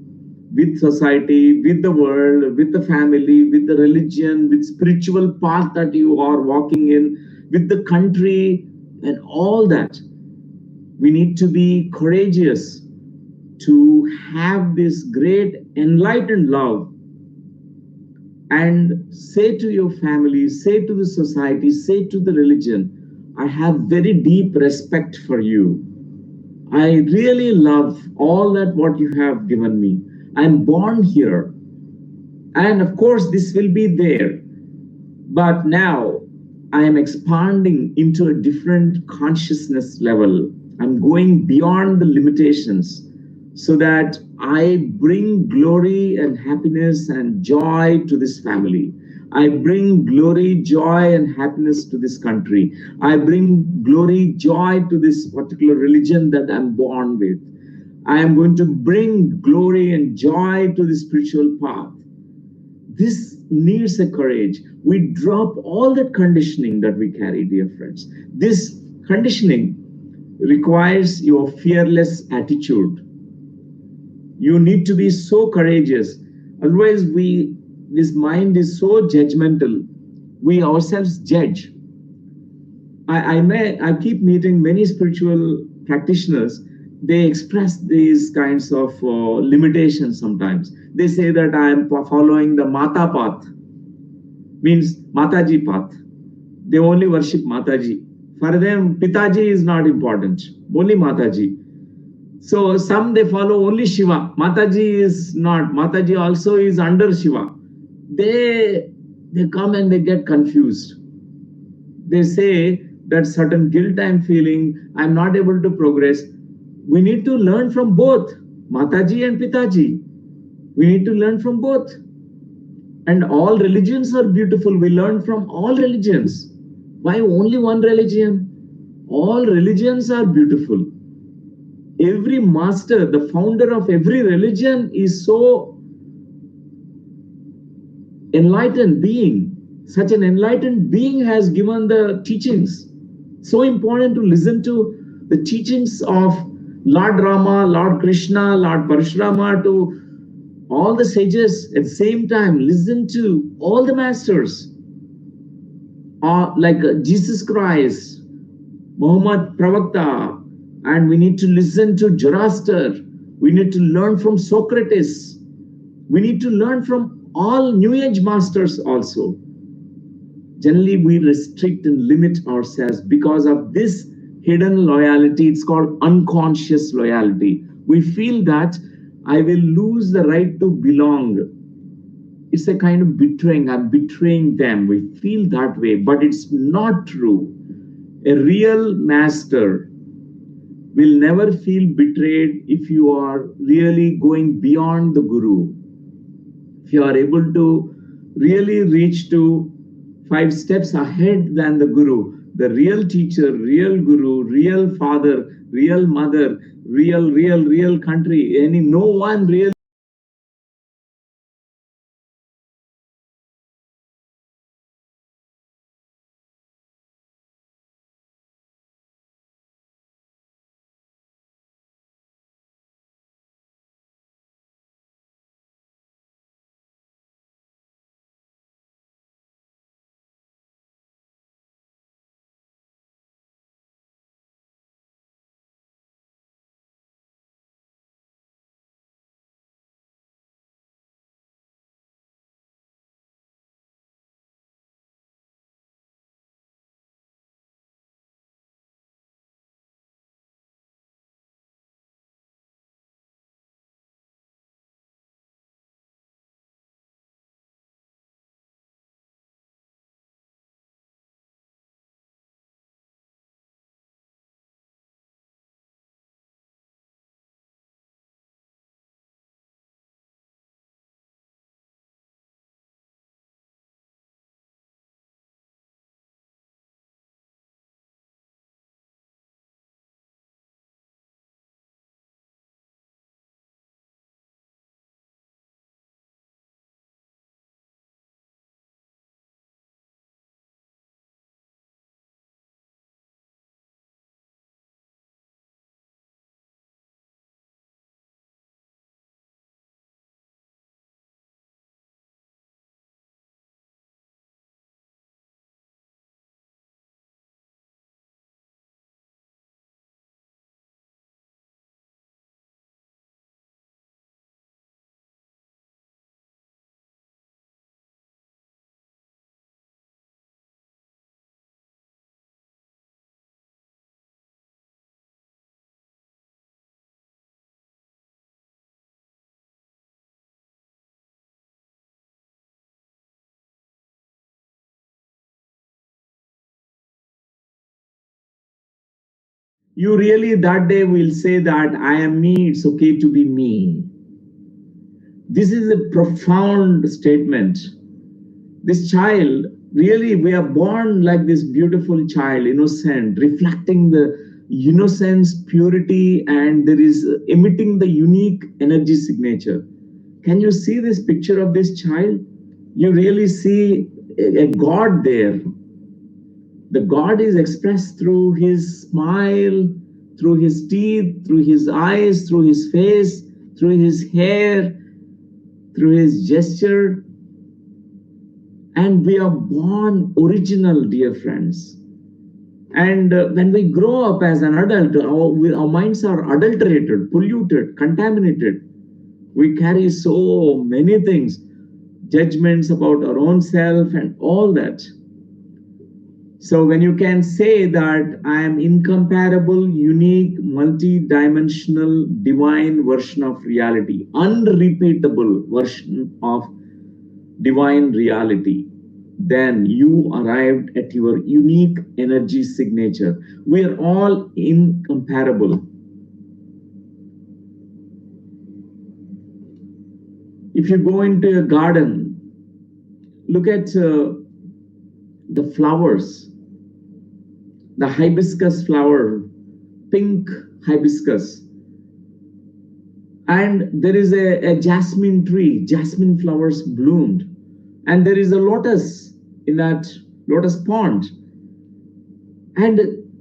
with society, with the world, with the family, with the religion, with spiritual path that you are walking in, with the country, and all that. We need to be courageous to have this great enlightened love and say to your family, say to the society, say to the religion, I have very deep respect for you. I really love all that what you have given me. I'm born here. And of course, this will be there. But now I am expanding into a different consciousness level. I'm going beyond the limitations so that I bring glory and happiness and joy to this family. I bring glory, joy, and happiness to this country. I bring glory, joy to this particular religion that I'm born with. I am going to bring glory and joy to the spiritual path. This needs a courage. We drop all the conditioning that we carry, dear friends. This conditioning requires your fearless attitude. You need to be so courageous. Otherwise, this mind is so judgmental. We ourselves judge. I keep meeting many spiritual practitioners. They express these kinds of limitations sometimes. They say that I am following the Mata path, means Mataji path. They only worship Mataji. For them, Pitaji is not important, only Mataji. So some they follow only Shiva. Mataji is not. Mataji also is under Shiva. They come and they get confused. They say that certain guilt I'm feeling, I'm not able to progress. We need to learn from both, Mataji and Pitaji. We need to learn from both. And all religions are beautiful. We learn from all religions. Why only one religion? All religions are beautiful. Every master, the founder of every religion is so enlightened being. Such an enlightened being has given the teachings. So important to listen to the teachings of Lord Rama, Lord Krishna, Lord Parashurama, to all the sages. At the same time, listen to all the masters, like Jesus Christ, Muhammad Pravakta, and we need to listen to Zoroaster. We need to learn from Socrates. We need to learn from all New Age masters also. Generally, we restrict and limit ourselves because of this hidden loyalty. It's called unconscious loyalty. We feel that I will lose the right to belong. It's a kind of betraying. I'm betraying them. We feel that way, but it's not true. A real master will never feel betrayed if you are really going beyond the guru. If you are able to really reach to 5 steps ahead than the guru. The real teacher, real guru, real father, real mother, real country. No one really. You really that day will say that I am me, it's okay to be me. This is a profound statement. This child, really, we are born like this beautiful child, innocent, reflecting the innocence, purity, and there is emitting the unique energy signature. Can you see this picture of this child? You really see a God there. The God is expressed through his smile, through his teeth, through his eyes, through his face, through his hair, through his gesture. And we are born original, dear friends. And when we grow up as an adult, our minds are adulterated, polluted, contaminated. We carry so many things, judgments about our own self and all that. So when you can say that I am incomparable, unique, multi-dimensional, divine version of reality, unrepeatable version of divine reality, then you arrived at your unique energy signature. We are all incomparable. If you go into a garden, look at the flowers, the hibiscus flower, pink hibiscus. And there is a jasmine tree, jasmine flowers bloomed. And there is a lotus in that lotus pond. And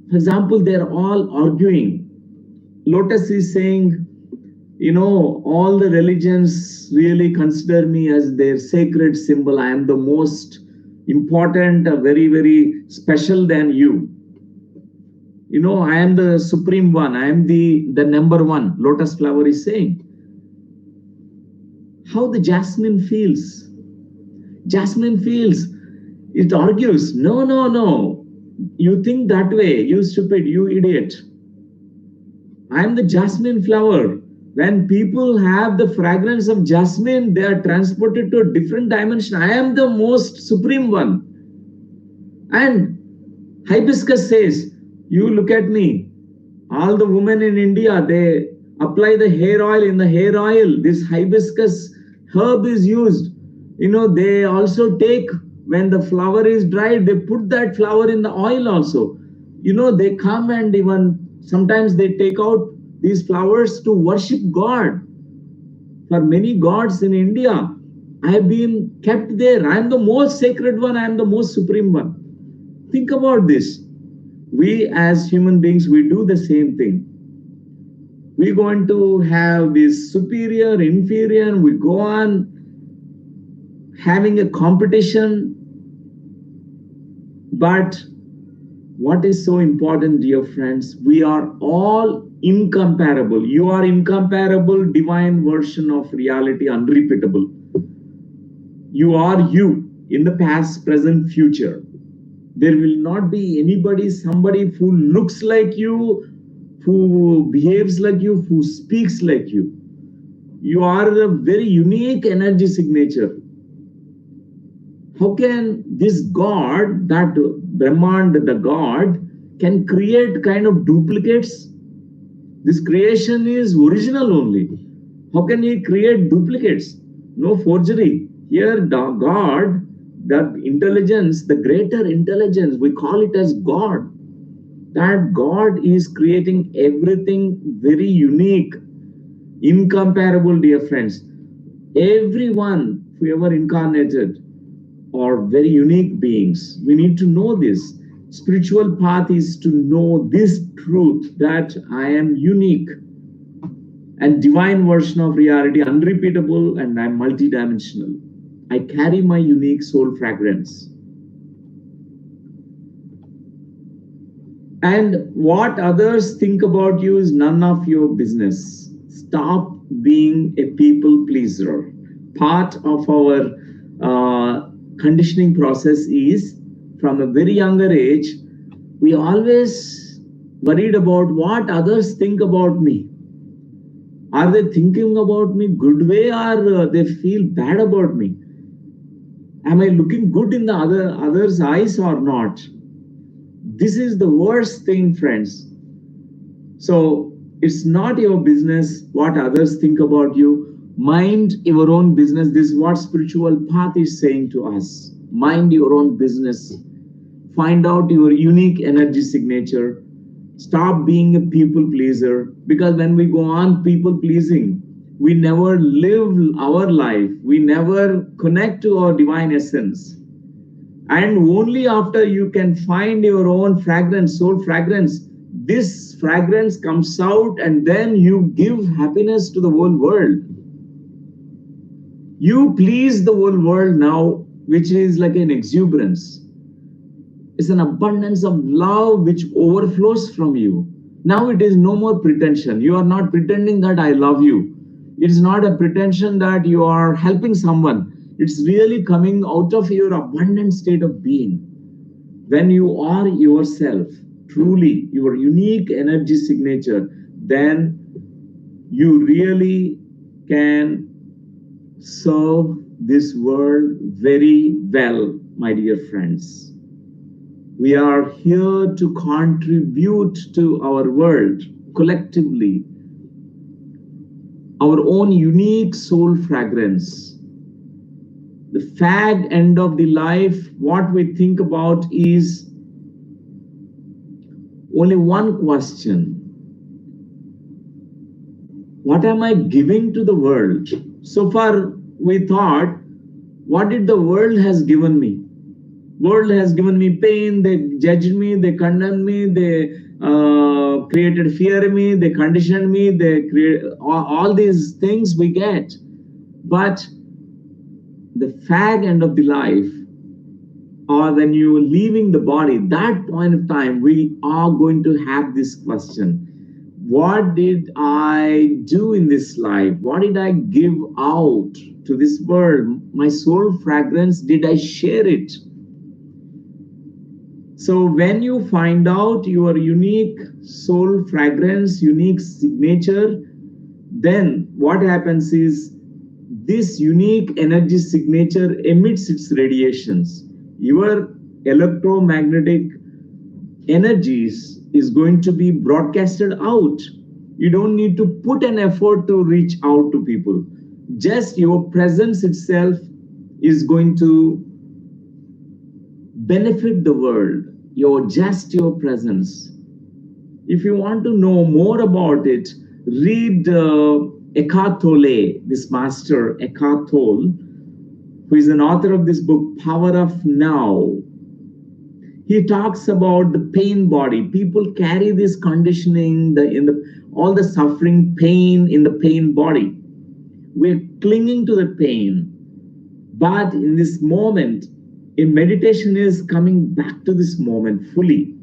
for example, they're all arguing. Lotus is saying, all the religions really consider me as their sacred symbol. I am the most important, very special than you. I am the supreme one. I am the number one, lotus flower is saying. How the jasmine feels. Jasmine feels, it argues, no. You think that way, you stupid, you idiot. I am the jasmine flower. When people have the fragrance of jasmine, they are transported to a different dimension. I am the most supreme one. And hibiscus says, you look at me. All the women in India, they apply the hair oil. In the hair oil, this hibiscus herb is used. They also take, when the flower is dried, they put that flower in the oil also. They come and even sometimes they take out these flowers to worship God. For many gods in India, I have been kept there. I am the most sacred one, I am the most supreme one. Think about this. We as human beings, we do the same thing. We're going to have this superior, inferior, we go on having a competition. But what is so important, dear friends, we are all incomparable. You are incomparable, divine version of reality, unrepeatable. You are you in the past, present, future. There will not be anybody, somebody who looks like you, who behaves like you, who speaks like you. You are a very unique energy signature. How can this God, that Brahman, the God, can create kind of duplicates? This creation is original only. How can he create duplicates? No forgery. Here, the God, the intelligence, the greater intelligence, we call it as God. That God is creating everything very unique, incomparable, dear friends. Everyone who ever incarnated are very unique beings. We need to know this. Spiritual path is to know this truth that I am unique and divine version of reality, unrepeatable, and I'm multidimensional. I carry my unique soul fragrance. And what others think about you is none of your business. Stop being a people pleaser. Part of our conditioning process is, from a very younger age, we always worried about what others think about me. Are they thinking about me good way, or they feel bad about me? Am I looking good in the others' eyes or not? This is the worst thing, friends. So it's not your business what others think about you. Mind your own business. This is what spiritual path is saying to us. Mind your own business. Find out your unique energy signature. Stop being a people pleaser, because when we go on people pleasing, we never live our life. We never connect to our divine essence. And only after you can find your own fragrance, soul fragrance, this fragrance comes out, and then you give happiness to the whole world. You please the whole world now, which is like an exuberance. It's an abundance of love which overflows from you. Now it is no more pretension. You are not pretending that I love you. It is not a pretension that you are helping someone. It's really coming out of your abundant state of being. When you are yourself, truly your unique energy signature, then you really can serve this world very well, my dear friends. We are here to contribute to our world collectively, our own unique soul fragrance. The fag end of the life, what we think about is only one question. What am I giving to the world? So far, we thought, what did the world has given me? World has given me pain, they judged me, they condemned me, they created fear in me, they conditioned me, they create all these things we get. But the fag end of the life, or when you're leaving the body, that point of time, we are going to have this question. What did I do in this life? What did I give out to this world? My soul fragrance, did I share it? So when you find out your unique soul fragrance, unique signature, then what happens is this unique energy signature emits its radiations. Your electromagnetic energies is going to be broadcasted out. You don't need to put an effort to reach out to people. Just your presence itself is going to benefit the world, your presence. If you want to know more about it, read Eckhart Tolle, this master Eckhart Tolle, who is an author of this book, Power of Now. He talks about the pain body. People carry this conditioning, all the suffering, pain in the pain body. We're clinging to the pain. But in this moment, in meditation is coming back to this moment fully.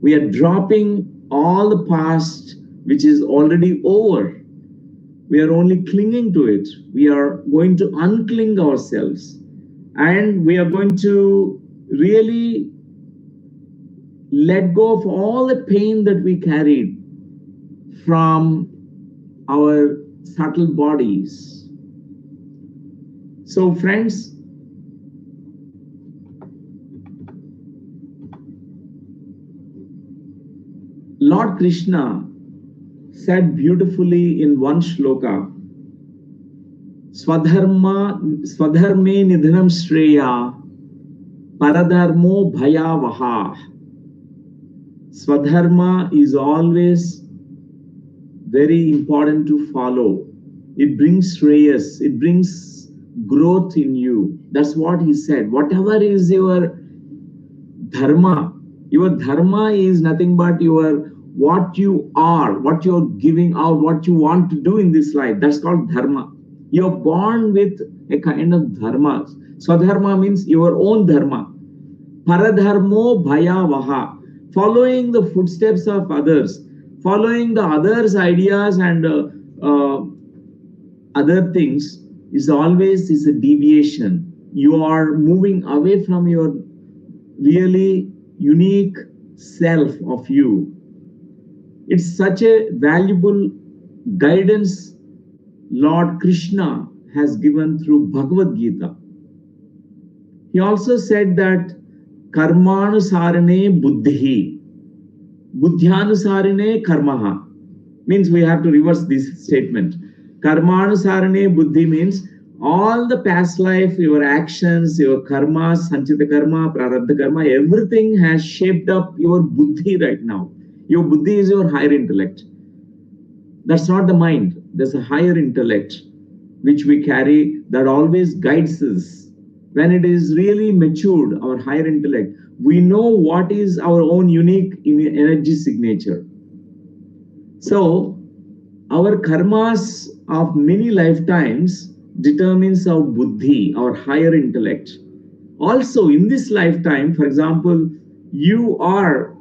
We are dropping all the past, which is already over. We are only clinging to it. We are going to uncling ourselves. And we are going to really let go of all the pain that we carried from our subtle bodies. So, friends, Lord Krishna said beautifully in one shloka, Swadharme nidhanam shreya, paradharmo bhayavaha. Swadharma is always very important to follow. It brings shreyas, it brings growth in you. That's what he said. Whatever is your dharma is nothing but what you are, what you're giving out, what you want to do in this life. That's called dharma. You're born with a kind of dharma. Swadharma means your own dharma. Paradharmo bhayavaha. Following the footsteps of others, following the others' ideas and other things is always a deviation. You are moving away from your really unique self of you. It's such a valuable guidance Lord Krishna has given through Bhagavad Gita. He also said that karmanusarane buddhi, buddhyanusarane karmaha. Means we have to reverse this statement. Karmanusarane buddhi means all the past life, your actions, your karma, sanchita karma, prarabdha karma, everything has shaped up your buddhi right now. Your buddhi is your higher intellect. That's not the mind. There's a higher intellect which we carry that always guides us. When it is really matured, our higher intellect, we know what is our own unique energy signature. So, our karmas of many lifetimes determines our buddhi, our higher intellect. Also, in this lifetime, for example, you are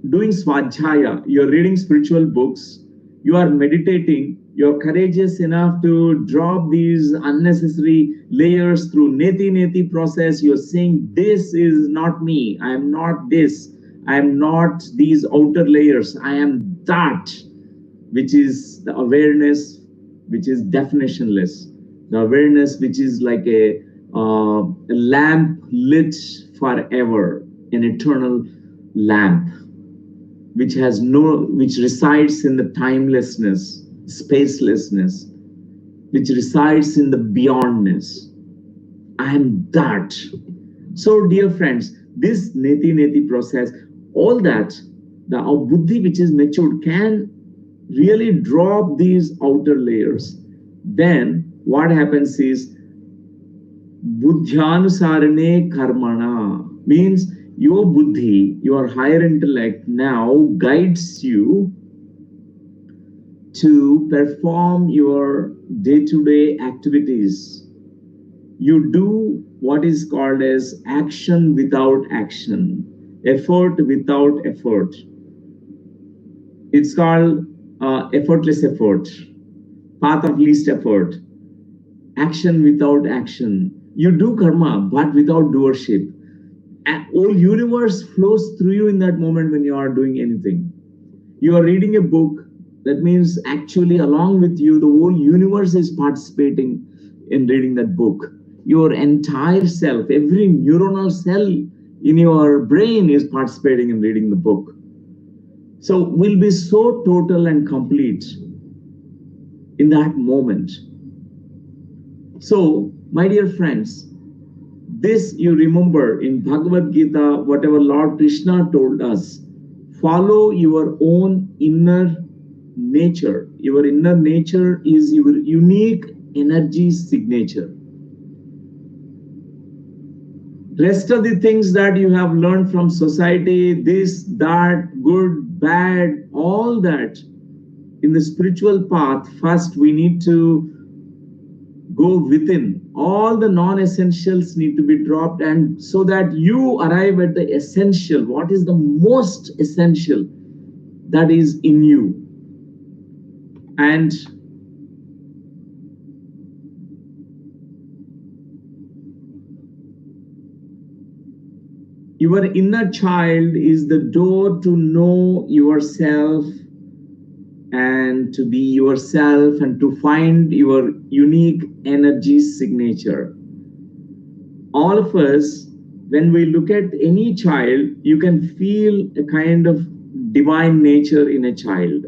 doing svadhyaya, you're reading spiritual books, you are meditating, you're courageous enough to drop these unnecessary layers through neti process. You're saying, this is not me, I am not this, I am not these outer layers, I am that, which is the awareness which is definitionless, the awareness which is like a lamp lit forever, an eternal lamp which resides in the timelessness, spacelessness, which resides in the beyondness. I am that. So, dear friends, this neti process, all that, our buddhi which is matured can really drop these outer layers. Then what happens is buddhyanusarane karmana, means your buddhi, your higher intellect now guides you to perform your day-to-day activities. You do what is called as action without action, effort without effort. It's called effortless effort, path of least effort, action without action. You do karma, but without doership. Whole universe flows through you in that moment when you are doing anything. You are reading a book, that means actually along with you, the whole universe is participating in reading that book. Your entire self, every neuronal cell in your brain is participating in reading the book. So we'll be so total and complete in that moment. So, my dear friends, this you remember in Bhagavad Gita, whatever Lord Krishna told us, follow your own inner nature. Your inner nature is your unique energy signature. Rest of the things that you have learned from society, this, that, good, bad, all that, in the spiritual path, first we need to go within. All the non-essentials need to be dropped, and so that you arrive at the essential. What is the most essential that is in you? And your inner child is the door to know yourself and to be yourself and to find your unique energy signature. All of us, when we look at any child, you can feel a kind of divine nature in a child,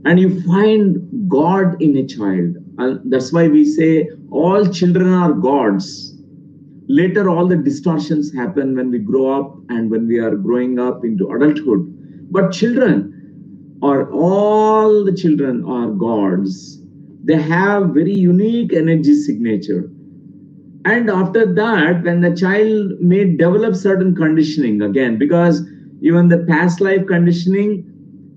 and you find God in a child. That's why we say all children are gods. Later, all the distortions happen when we grow up and when we are growing up into adulthood. But children, or all the children, are gods. They have very unique energy signature. And after that, when the child may develop certain conditioning again, because even the past life conditioning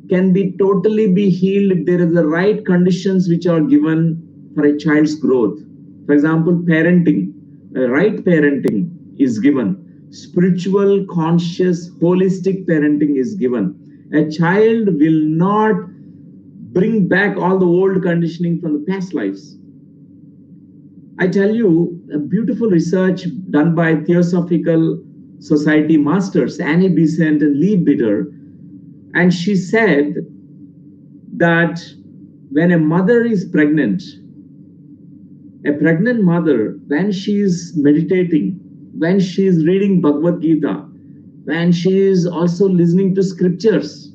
can be totally be healed if there is the right conditions which are given for a child's growth. For example, parenting, right parenting is given, spiritual, conscious, holistic parenting is given. A child will not bring back all the old conditioning from the past lives. I tell you, a beautiful research done by Theosophical Society masters Annie Besant and Lee Bitter, and she said that when a mother is pregnant, a pregnant mother, when she is meditating, when she is reading Bhagavad Gita, when she is also listening to scriptures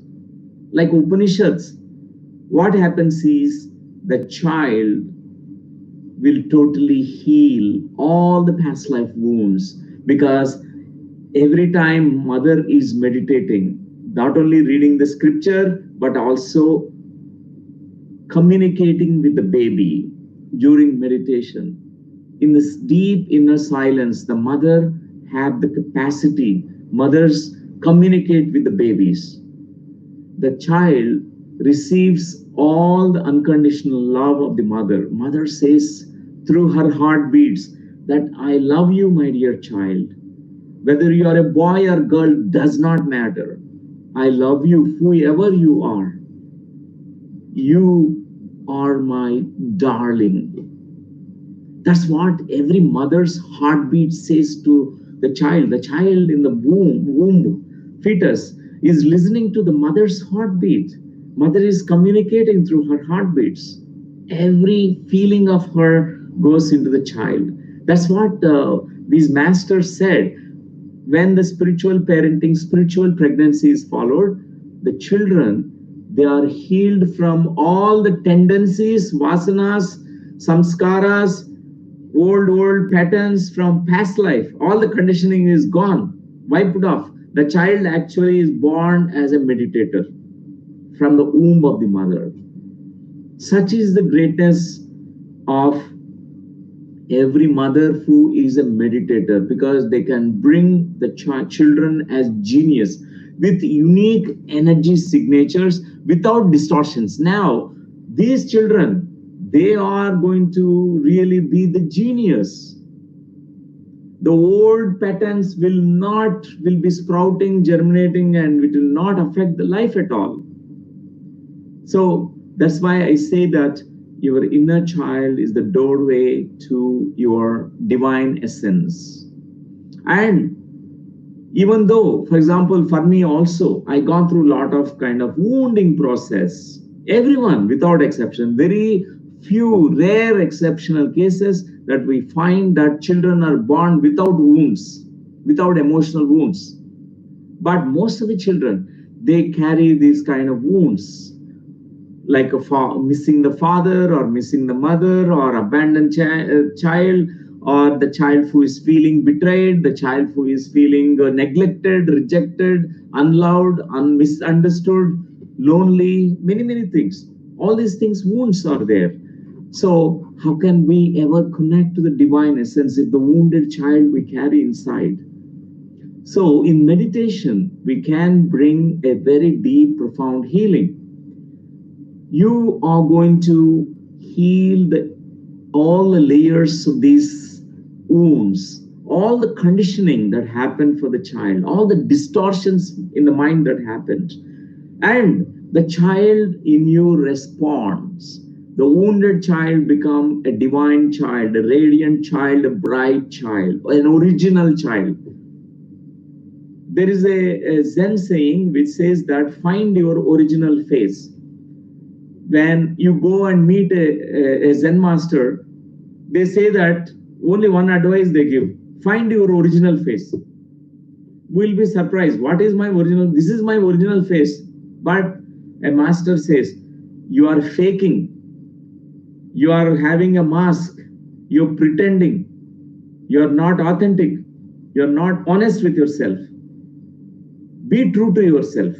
like Upanishads, what happens is the child will totally heal all the past life wounds, because every time mother is meditating, not only reading the scripture but also communicating with the baby during meditation, in this deep inner silence, the mother have the capacity, mothers communicate with the babies. The child receives all the unconditional love of the mother. Mother says through her heartbeats that I love you, my dear child. Whether you are a boy or girl does not matter. I love you, whoever you are. You are my darling. That's what every mother's heartbeat says to the child. The child in the womb, fetus, is listening to the mother's heartbeat. Mother is communicating through her heartbeats. Every feeling of her goes into the child. That's what these masters said. When the spiritual parenting, spiritual pregnancy is followed, the children, they are healed from all the tendencies, vasanas, samskaras, old patterns from past life. All the conditioning is gone, wiped off. The child actually is born as a meditator from the womb of the mother. Such is the greatness of every mother who is a meditator, because they can bring the children as genius with unique energy signatures without distortions. Now, these children, they are going to really be the genius. The old patterns will be sprouting, germinating, and it will not affect the life at all. So that's why I say that your inner child is the doorway to your divine essence. And even though, for example, for me also, I gone through a lot of kind of wounding process. Everyone, without exception, very few rare exceptional cases that we find that children are born without wounds, without emotional wounds. But most of the children, they carry these kind of wounds. like missing the father or missing the mother or abandoned child, or the child who is feeling betrayed, the child who is feeling neglected, rejected, unloved, misunderstood, lonely, many things. All these things, wounds are there. So how can we ever connect to the divine essence if the wounded child we carry inside? So in meditation, we can bring a very deep, profound healing. You are going to heal all the layers of these wounds, all the conditioning that happened for the child, all the distortions in the mind that happened. And the child in you responds. The wounded child become a divine child, a radiant child, a bright child, an original child. There is a Zen saying which says that find your original face. When you go and meet a Zen master, they say that only one advice they give: find your original face. We'll be surprised. What is my original? This is my original face. But a master says, you are faking. You are having a mask. You're pretending. You're not authentic. You're not honest with yourself. Be true to yourself.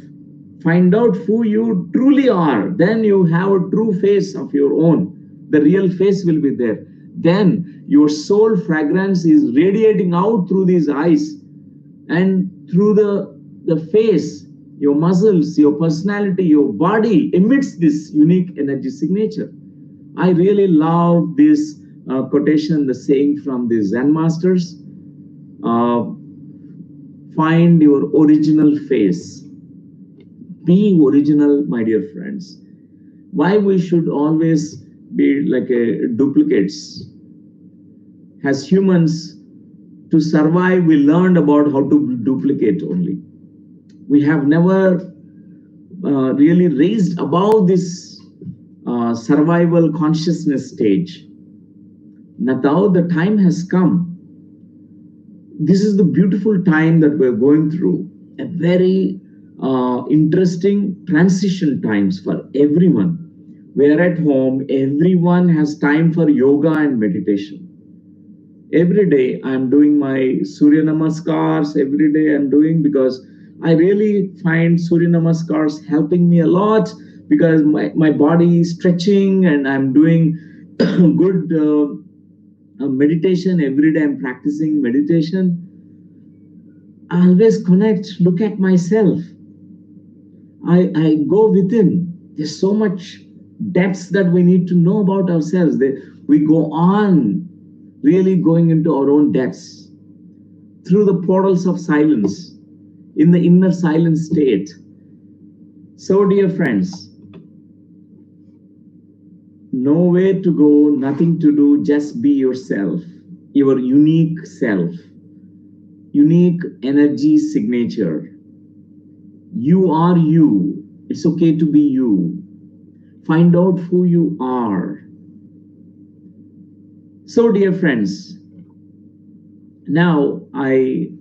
Find out who you truly are. Then you have a true face of your own. The real face will be there. Then your soul fragrance is radiating out through these eyes and through the face. Your muscles, your personality, your body emits this unique energy signature. I really love this quotation, the saying from the Zen masters. Find your original face. Be original, my dear friends. Why we should always be like duplicates? As humans, to survive, we learned about how to duplicate only. We have never really raised above this survival consciousness stage. Now the time has come. This is the beautiful time that we're going through, a very interesting transition times for everyone. We're at home, everyone has time for yoga and meditation. Every day I'm doing my Surya Namaskars, every day I'm doing, because I really find Surya Namaskars helping me a lot, because my body is stretching and I'm doing good meditation. Every day I'm practicing meditation. I always connect, look at myself. I go within. There's so much depths that we need to know about ourselves. We go on really going into our own depths through the portals of silence, in the inner silent state. So, dear friends, nowhere to go, nothing to do, just be yourself, your unique self, unique energy signature. You are you. It's okay to be you. Find out who you are. So, dear friends, now I'm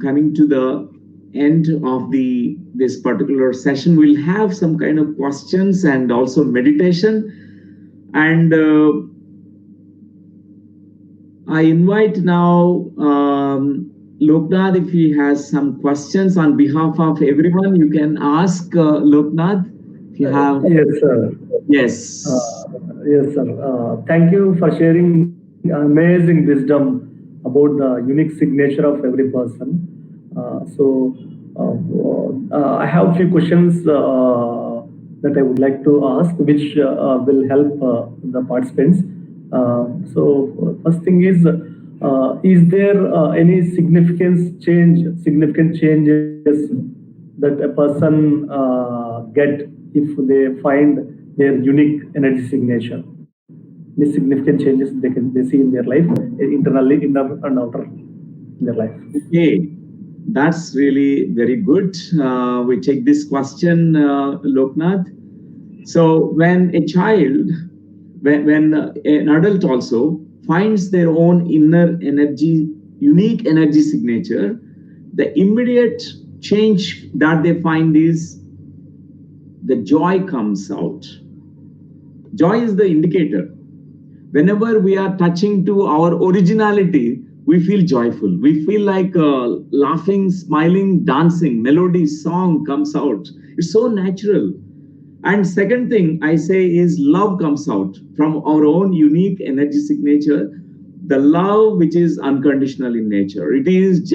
coming to the end of this particular session. We'll have some kind of questions and also meditation. And I invite now Loknath, if he has some questions on behalf of everyone, you can ask Loknath. If you have. Yes, sir. Yes. Yes, sir. Thank you for sharing amazing wisdom about the unique signature of every person. I have a few questions that I would like to ask, which will help the participants. First thing is there any significant changes that a person get if they find their unique energy signature? The significant changes they see in their life, internally, inner and outer, in their life. Okay, that's really very good. We take this question, Loknath. So when a child, when an adult also finds their own inner energy, unique energy signature, the immediate change that they find is the joy comes out. Joy is the indicator. Whenever we are touching to our originality, we feel joyful. We feel like laughing, smiling, dancing, melody, song comes out. It's so natural. And second thing I say is love comes out from our own unique energy signature. The love which is unconditional in nature. It is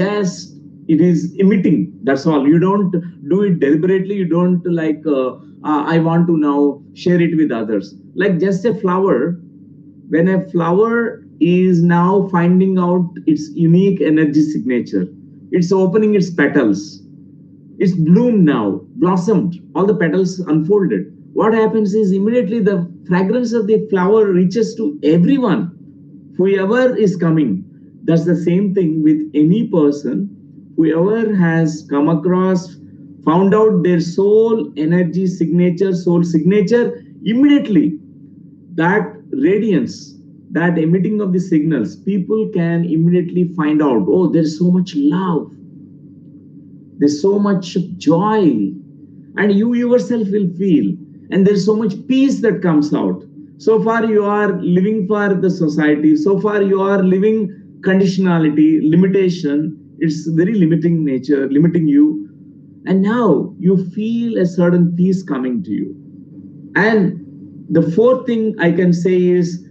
emitting. That's all. You don't do it deliberately. You don't like, I want to now share it with others. Like just a flower, when a flower is now finding out its unique energy signature, it's opening its petals, it's bloomed now, blossomed, all the petals unfolded. What happens is immediately the fragrance of the flower reaches to everyone, whoever is coming. That's the same thing with any person, whoever has come across, found out their soul energy signature, soul signature, immediately that radiance, that emitting of the signals, people can immediately find out, oh, there's so much love, there's so much joy, and you yourself will feel, and there's so much peace that comes out. So far, you are living for the society, so far, you are living conditionality, limitation. It's very limiting nature, limiting you. And now you feel a certain peace coming to you. And the fourth thing I can say is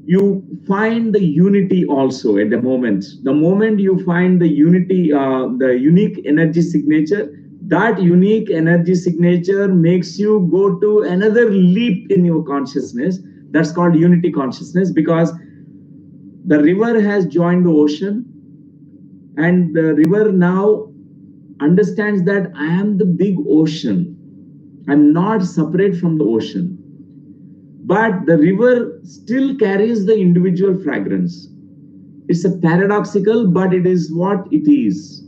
you find the unity also at the moment. The moment you find the unity, the unique energy signature, that unique energy signature makes you go to another leap in your consciousness. That's called unity consciousness, because the river has joined the ocean, and the river now understands that I am the big ocean. I'm not separate from the ocean. But the river still carries the individual fragrance. It's a paradoxical, but it is what it is.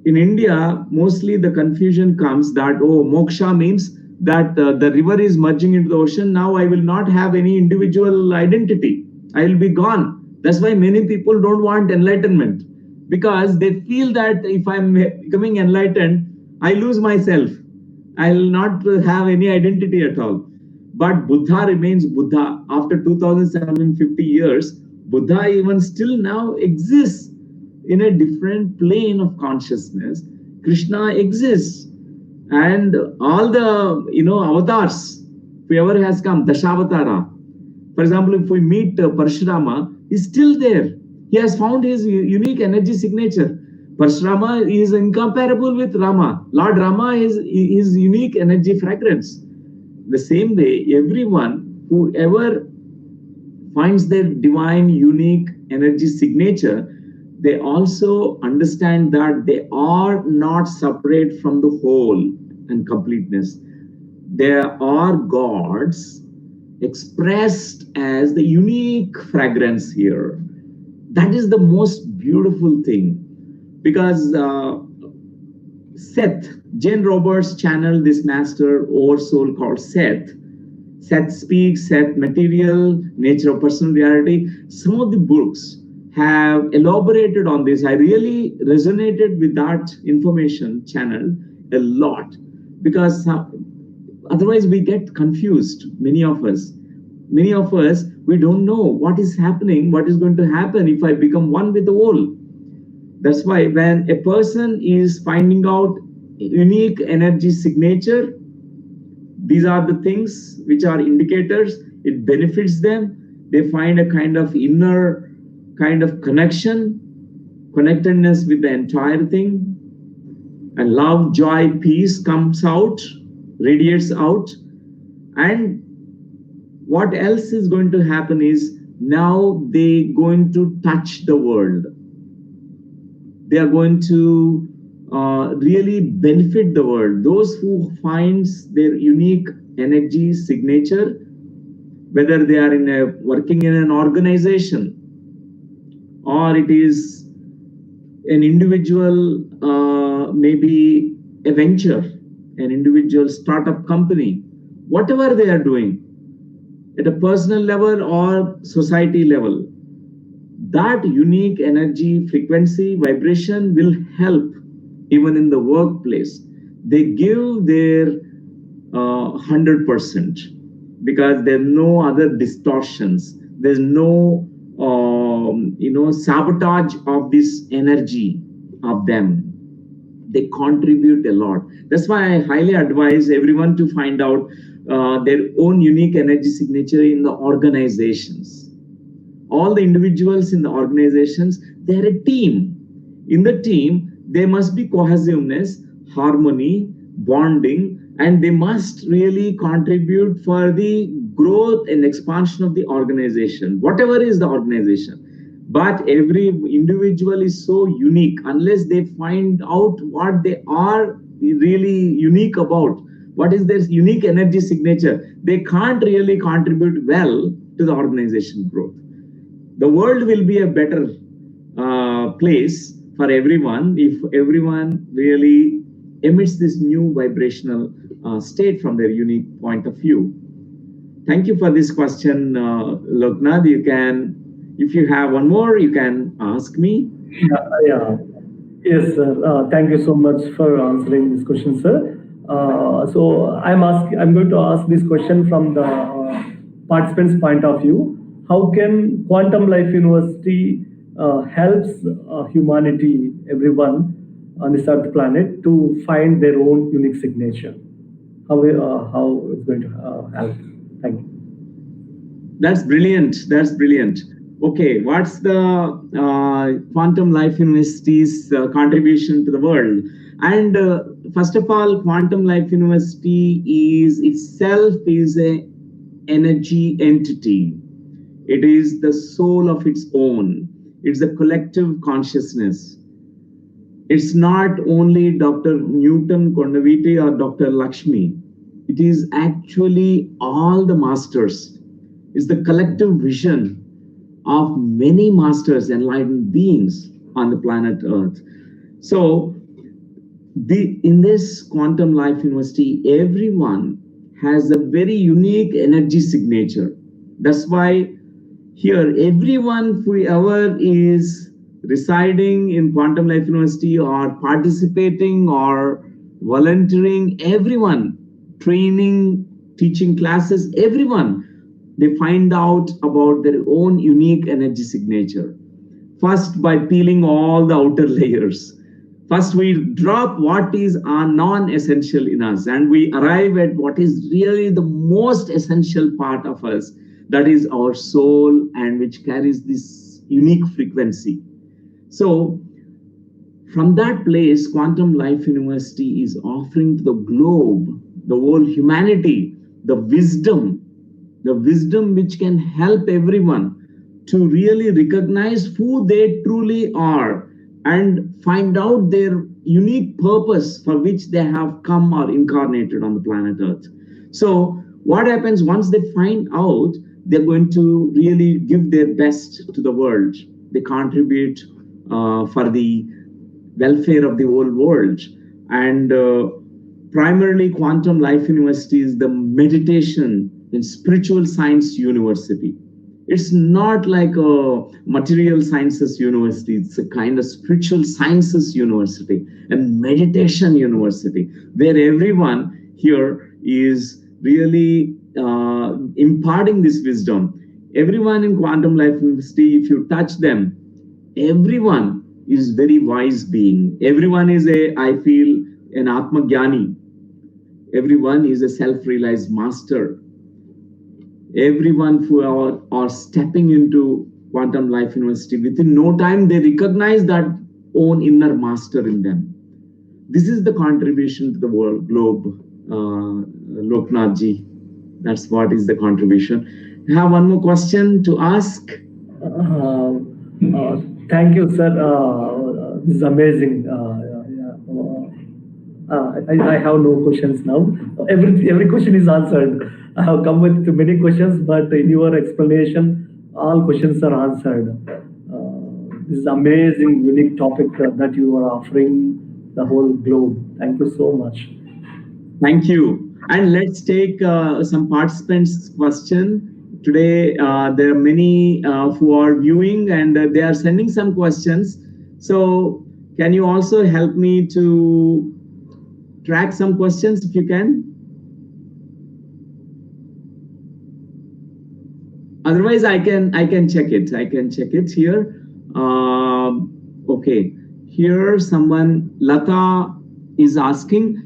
In India, mostly the confusion comes that, oh, moksha means that the river is merging into the ocean. Now I will not have any individual identity. I will be gone. That's why many people don't want enlightenment, because they feel that if I'm becoming enlightened, I lose myself. I'll not have any identity at all. But Buddha remains Buddha. After 2750 years, Buddha even still now exists in a different plane of consciousness. Krishna exists. And all the avatars, whoever has come, Dashavatara. For example, if we meet Parshurama, he's still there. He has found his unique energy signature. Parshurama is incomparable with Rama. Lord Rama is his unique energy fragrance. The same way, everyone, whoever finds their divine, unique energy signature, they also understand that they are not separate from the whole and completeness. They are gods expressed as the unique fragrance here. That is the most beautiful thing, because Seth, Jane Roberts channeled this master oversoul called Seth. Seth Speaks, Seth Material, Nature of Personal Reality. Some of the books have elaborated on this. I really resonated with that information channeled a lot, because otherwise we get confused, many of us. Many of us, we don't know what is happening, what is going to happen if I become one with the whole. That's why when a person is finding out unique energy signature, these are the things which are indicators. It benefits them. They find a kind of inner kind of connectedness with the entire thing. And love, joy, peace comes out, radiates out. And what else is going to happen is now they're going to touch the world. They are going to really benefit the world. Those who finds their unique energy signature, whether they are working in an organization, or it is an individual, maybe a venture, an individual startup company, whatever they are doing, at a personal level or society level, that unique energy, frequency, vibration will help even in the workplace. They give their 100%, because there are no other distortions. There's no sabotage of this energy of them. They contribute a lot. That's why I highly advise everyone to find out their own unique energy signature in the organizations. All the individuals in the organizations, they're a team. In the team, there must be cohesiveness, harmony, bonding, and they must really contribute for the growth and expansion of the organization, whatever is the organization. But every individual is so unique. Unless they find out what they are really unique about, what is their unique energy signature, they can't really contribute well to the organization growth. The world will be a better place for everyone if everyone really emits this new vibrational state from their unique point of view. Thank you for this question, Loknath. You can, if you have one more, you can ask me. Yeah. Yes, sir. Thank you so much for answering this question, sir. So I'm going to ask this question from the participants' point of view. How can Quantum Life University helps humanity, everyone on this Earth planet, to find their own unique signature? How it's going to help? Thank you. That's brilliant. That's brilliant. Okay, what's the Quantum Life University's contribution to the world? And first of all, Quantum Life University is itself is a energy entity. It is the soul of its own. It's a collective consciousness. It's not only Dr. Newton, Kondaveti, or Dr. Lakshmi. It is actually all the masters. It's the collective vision of many masters, enlightened beings on the planet Earth. So, in this Quantum Life University, everyone has a very unique energy signature. That's why here, everyone, whoever is residing in Quantum Life University or participating or volunteering, everyone, training, teaching classes, everyone, they find out about their own unique energy signature. First, by peeling all the outer layers. First, we drop what is non-essential in us, and we arrive at what is really the most essential part of us, that is our soul, and which carries this unique frequency. So, from that place, Quantum Life University is offering to the globe, the whole humanity, the wisdom which can help everyone to really recognize who they truly are and find out their unique purpose for which they have come or incarnated on the planet Earth. So what happens once they find out, they're going to really give their best to the world. They contribute for the welfare of the whole world. And primarily, Quantum Life University is the meditation and spiritual science university. It's not like a material sciences university. It's a kind of spiritual sciences university and meditation university, where everyone here is really imparting this wisdom. Everyone in Quantum Life University, if you touch them, everyone is very wise being. Everyone is I feel, an Atma Jnani. Everyone is a self-realized master. Everyone who are stepping into Quantum Life University, within no time, they recognize that own inner master in them. This is the contribution to the world globe, Loknath ji. That's what is the contribution. I have one more question to ask. Thank you, sir. This is amazing. I have no questions now. Every question is answered. I have come with many questions, but in your explanation, all questions are answered. This is amazing, unique topic that you are offering the whole globe. Thank you so much. Thank you. And let's take some participants' question. Today, there are many who are viewing, and they are sending some questions. So, can you also help me to track some questions if you can? Otherwise, I can check it. I can check it here. Okay, here someone Lata is asking,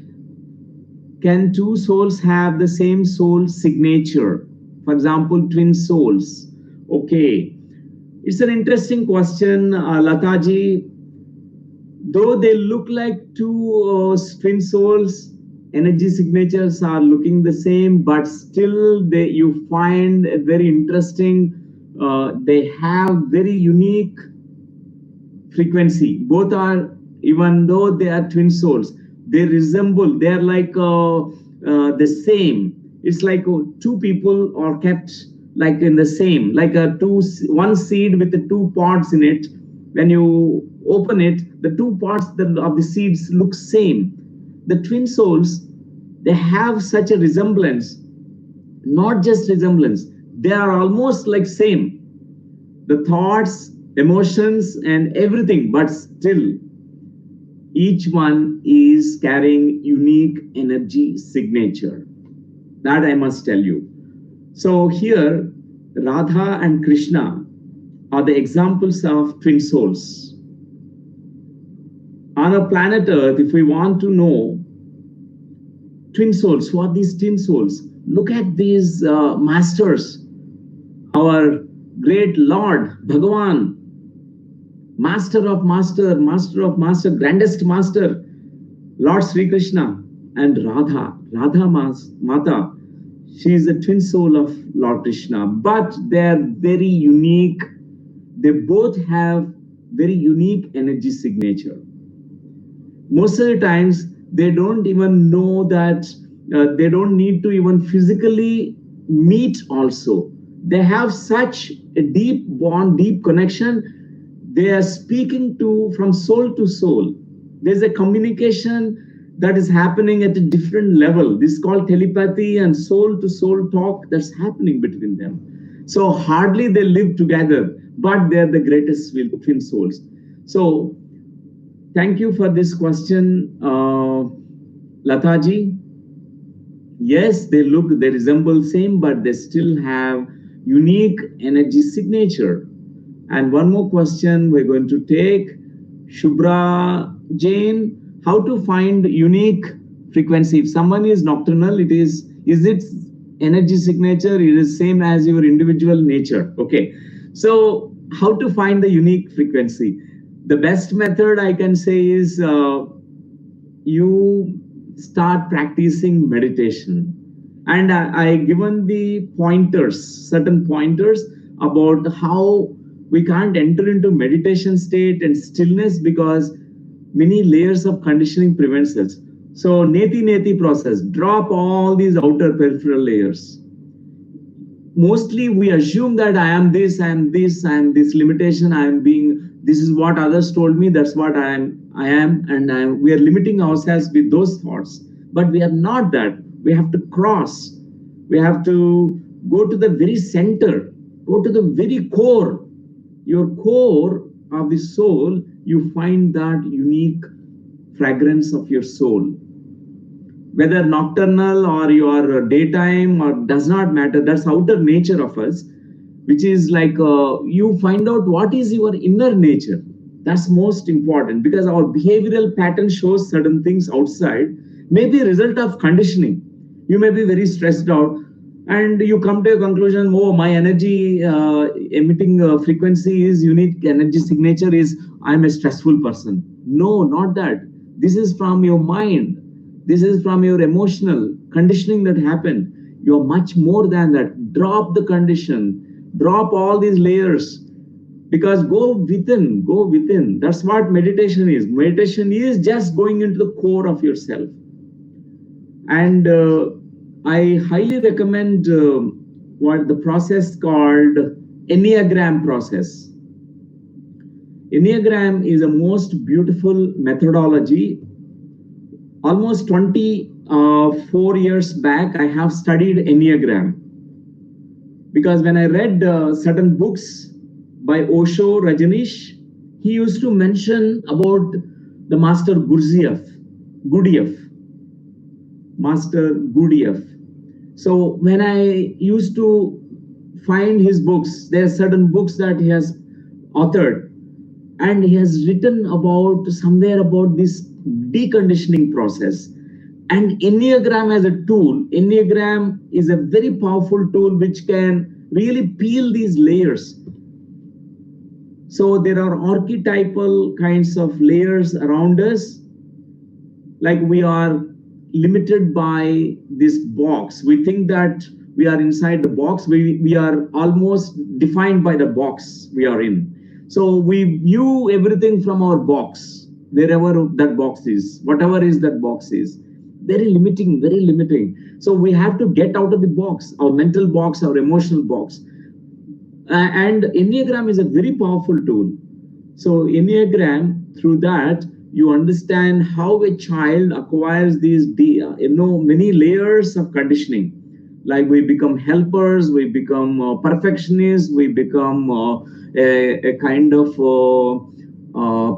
can two souls have the same soul signature? For example, twin souls. Okay, it's an interesting question, Lataji. Though they look like two twin souls, energy signatures are looking the same, but still you find a very interesting. They have very unique frequency. Both are, even though they are twin souls, they resemble. They are like the same. It's like two people are kept like in the same, like a one seed with the two pods in it. When you open it, the two parts of the seeds look same. The twin souls, they have such a resemblance, not just resemblance, they are almost like same, the thoughts, emotions, and everything, but still each one is carrying unique energy signature. That I must tell you. So here, Radha and Krishna are the examples of twin souls. On a planet Earth, if we want to know twin souls, who are these twin souls? Look at these masters. Our great Lord, Bhagavan, master of master, grandest master, Lord Sri Krishna, and Radha Mata. She is a twin soul of Lord Krishna, but they are very unique. They both have very unique energy signature. Most of the times, they don't even know that they don't need to even physically meet also. They have such a deep bond, deep connection. They are speaking from soul to soul. There's a communication that is happening at a different level. This is called telepathy and soul to soul talk that's happening between them. So hardly they live together, but they're the greatest twin souls. So thank you for this question, Lataji. Yes, they resemble same, but they still have unique energy signature. And one more question we're going to take, Shubhra Jain, how to find unique frequency? If someone is nocturnal, is it energy signature? It is same as your individual nature. Okay, so how to find the unique frequency? The best method I can say is you start practicing meditation. And I given the certain pointers about how we can't enter into meditation state and stillness because many layers of conditioning prevents us. So neti process, drop all these outer peripheral layers. Mostly we assume that I am this limitation, this is what others told me, that's what I am, and we are limiting ourselves with those thoughts. But we are not that. We have to cross. We have to go to the very center, go to the very core. Your core of the soul, you find that unique fragrance of your soul. Whether nocturnal or your daytime, or does not matter, that's outer nature of us, which is like you find out what is your inner nature. That's most important, because our behavioral pattern shows certain things outside, may be a result of conditioning. You may be very stressed out, and you come to a conclusion, oh, my energy emitting frequency is unique, energy signature is I'm a stressful person. No, not that. This is from your mind. This is from your emotional conditioning that happened. You're much more than that. Drop the condition, drop all these layers, because go within. That's what meditation is. Meditation is just going into the core of yourself. And I highly recommend what the process called Enneagram process. Enneagram is a most beautiful methodology. Almost 24 years back, I have studied Enneagram. Because when I read certain books by Osho Rajneesh, he used to mention about the Master Master Gurdjieff. So when I used to find his books. There are certain books that he has authored, and he has written about somewhere about this deconditioning process. And Enneagram as a tool, Enneagram is a very powerful tool which can really peel these layers. So there are archetypal kinds of layers around us, like we are limited by this box. We think that we are inside the box. We are almost defined by the box we are in. So we view everything from our box, wherever that box is, whatever is that box is. Very limiting, very limiting. So we have to get out of the box, our mental box, our emotional box. And Enneagram is a very powerful tool. So Enneagram, through that, you understand how a child acquires these, many layers of conditioning. Like we become helpers, we become perfectionists, we become a kind of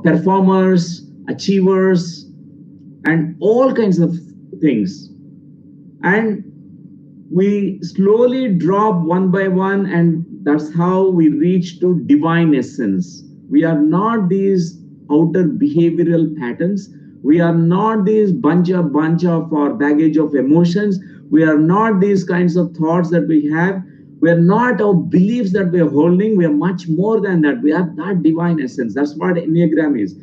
performers, achievers, and all kinds of things. And we slowly drop one by one, and that's how we reach to divine essence. We are not these outer behavioral patterns. We are not these bunch of our baggage of emotions. We are not these kinds of thoughts that we have. We are not our beliefs that we are holding. We are much more than that. We have that divine essence. That's what Enneagram is.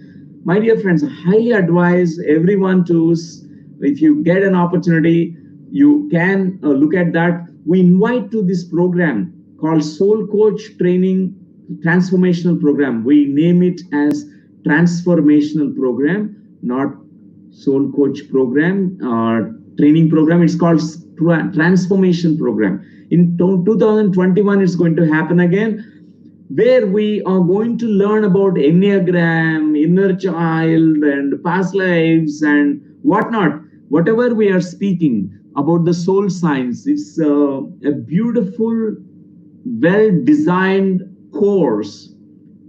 My dear friends, I highly advise everyone to, if you get an opportunity, you can look at that. We invite to this program called Soul Coach Training Transformational Program. We name it as Transformational Program, not Soul Coach Program or Training Program. It's called Transformation Program. In 2021, it's going to happen again, where we are going to learn about Enneagram, inner child, and past lives, and whatnot. Whatever we are speaking about the soul science, it's a beautiful, well-designed course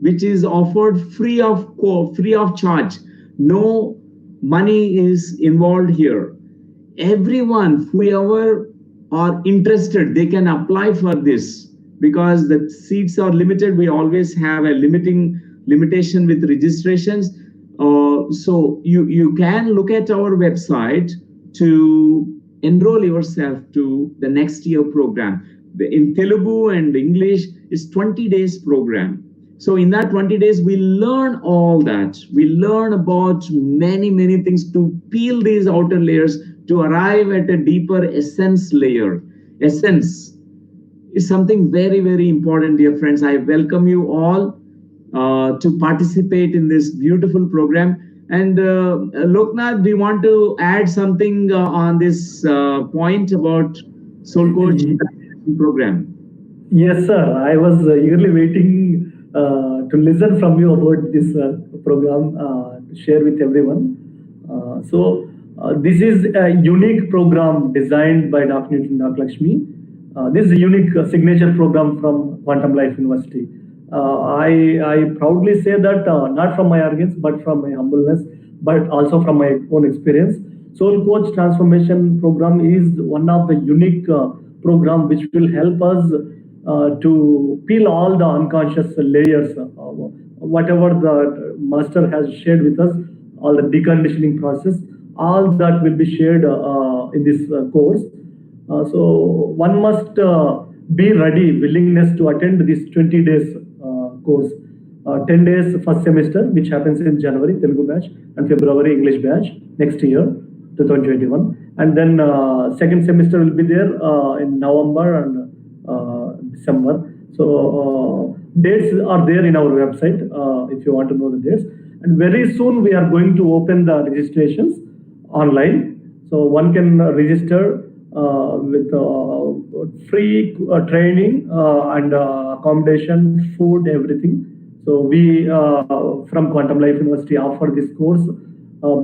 which is offered free of charge. No money is involved here. Everyone, whoever are interested, they can apply for this, because the seats are limited. We always have a limitation with registrations. So you can look at our website to enroll yourself to the next year program. In Telugu and English, it's 20 days program. So in that 20 days, we learn all that. We learn about many, many things to peel these outer layers to arrive at a deeper essence layer. Essence is something very, very important, dear friends. I welcome you all to participate in this beautiful program. And Loknath, do you want to add something on this point about Soul Coach program? Yes, sir. I was eagerly waiting to listen from you about this program, to share with everyone. This is a unique program designed by Dr. Lakshmi. This is a unique signature program from Quantum Life University. I proudly say that not from my arrogance, but from my humbleness, but also from my own experience. Soul Coach Transformation Program is one of the unique program which will help us to peel all the unconscious layers, whatever the master has shared with us, all the deconditioning process, all that will be shared in this course. So one must be ready, willingness to attend this 20 days course. 10 days first semester, which happens in January, Telugu batch, and February, English batch, next year, 2021. And then second semester will be there in November and December. So dates are there in our website if you want to know the dates. And very soon we are going to open the registrations online. So one can register with free training and accommodation, food, everything. So we from Quantum Life University offer this course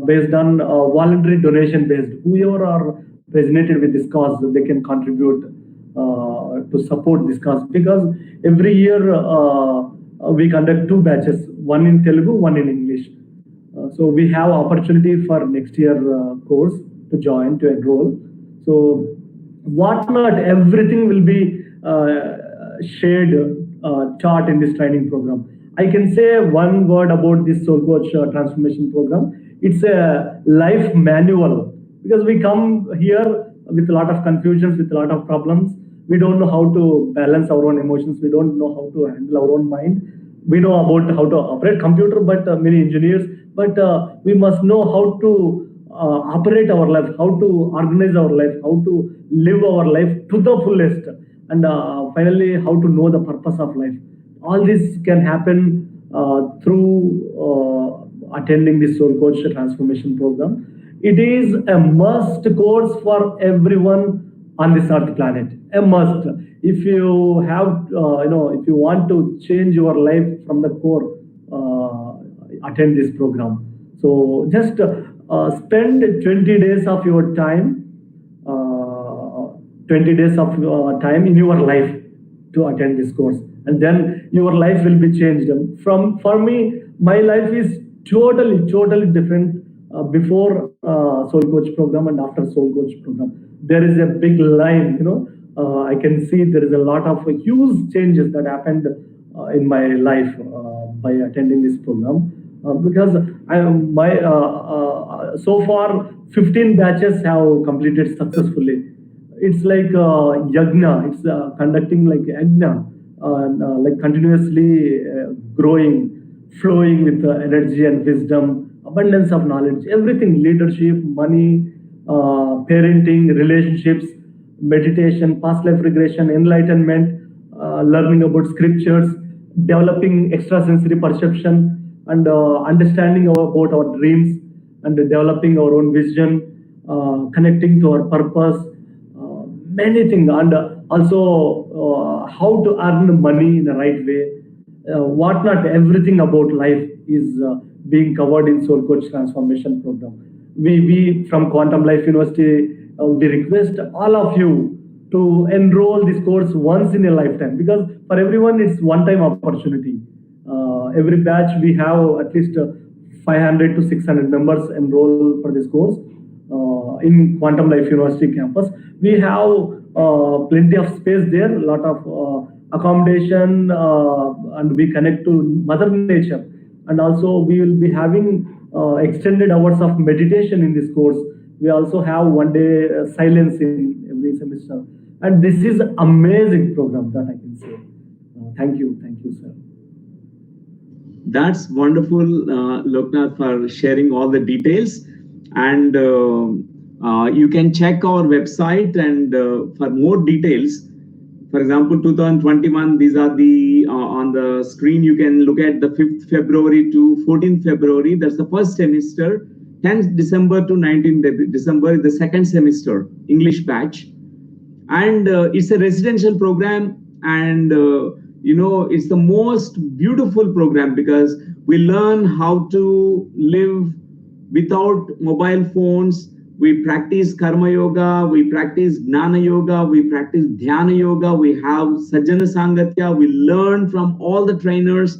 based on voluntary donation based. Whoever are resonated with this cause, they can contribute to support this cause, because every year we conduct 2 batches, one in Telugu, one in English. So we have opportunity for next year course to join, to enroll. So what not everything will be shared chart in this training program. I can say one word about this Soul Coach transformation program. It's a life manual because we come here with a lot of confusions, with a lot of problems. We don't know how to balance our own emotions. We don't know how to handle our own mind. We know about how to operate computer, but many engineers. But we must know how to operate our life, how to organize our life, how to live our life to the fullest, and finally how to know the purpose of life. All this can happen through attending this Soul Coach transformation program. It is a must course for everyone on this earth planet. A must. If you have, if you want to change your life from the core, attend this program. So just spend 20 days of your time, 20 days of time in your life to attend this course, and then your life will be changed. From for me, my life is totally different before Soul Coach program and after Soul Coach program. There is a big line, I can see there is a lot of huge changes that happened in my life by attending this program. Because so far 15 batches have completed successfully. It's like yagna. It's conducting like yagna, like continuously growing, flowing with energy and wisdom, abundance of knowledge, everything: leadership, money, parenting, relationships, meditation, past life regression, enlightenment, learning about scriptures, developing extrasensory perception, and understanding about our dreams, and developing our own vision, connecting to our purpose, many things, and also how to earn money in the right way, what not, everything about life is being covered in Soul Coach transformation program. We from Quantum Life University, we request all of you to enroll this course once in a lifetime, because for everyone it's one time opportunity. Every batch we have at least 500 to 600 members enroll for this course in Quantum Life University campus. We have plenty of space there, a lot of accommodation, and we connect to Mother Nature. And also we will be having extended hours of meditation in this course. We also have one day silence in every semester. And this is amazing program that I can say. Thank you, sir. That's wonderful, Loknath, for sharing all the details. And you can check our website and for more details. For example, 2021, these are the on the screen. You can look at the 5th February to 14th February. That's the first semester. 10th December to 19th December is the second semester, English batch. And it's a residential program, and it's the most beautiful program because we learn how to live without mobile phones. We practice karma yoga, we practice jnana yoga, we practice dhyana yoga, we have sajjana sangatya. We learn from all the trainers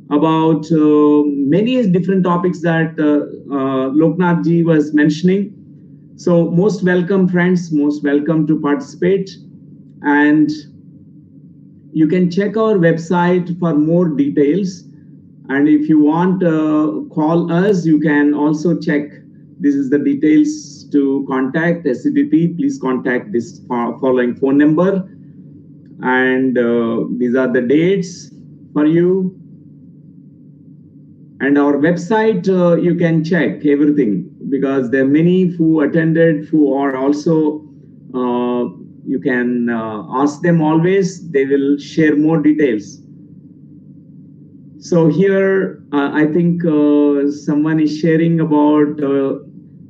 about many different topics that Loknath ji was mentioning. So most welcome, friends, most welcome to participate. And you can check our website for more details. And if you want to call us, you can also check. This is the details to contact SCDP. Please contact this following phone number. And these are the dates for you. And our website, you can check everything, because there are many who attended who are also, you can ask them always. They will share more details. So here, I think someone is sharing about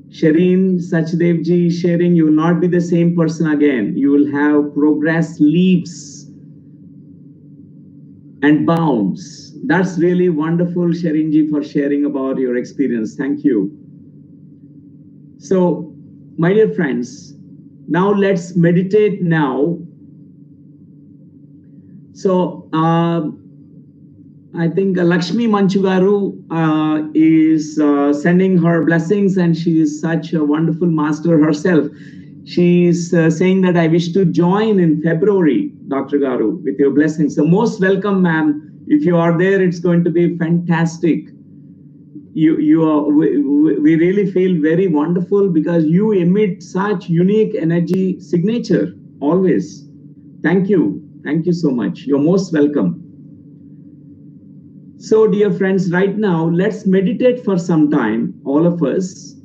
Shireen Sachdevji sharing, you will not be the same person again. You will have progress leaps and bounds. That's really wonderful, Shireenji, for sharing about your experience. Thank you. So, my dear friends, now let's meditate now. So, I think Lakshmi Manchugaru is sending her blessings, and she is such a wonderful master herself. She's saying that I wish to join in February, Dr. Garu, with your blessings. So most welcome, ma'am. If you are there, it's going to be fantastic. You are, we really feel very wonderful because you emit such unique energy signature always. Thank you. Thank you so much. You're most welcome. So, dear friends, right now, let's meditate for some time, all of us.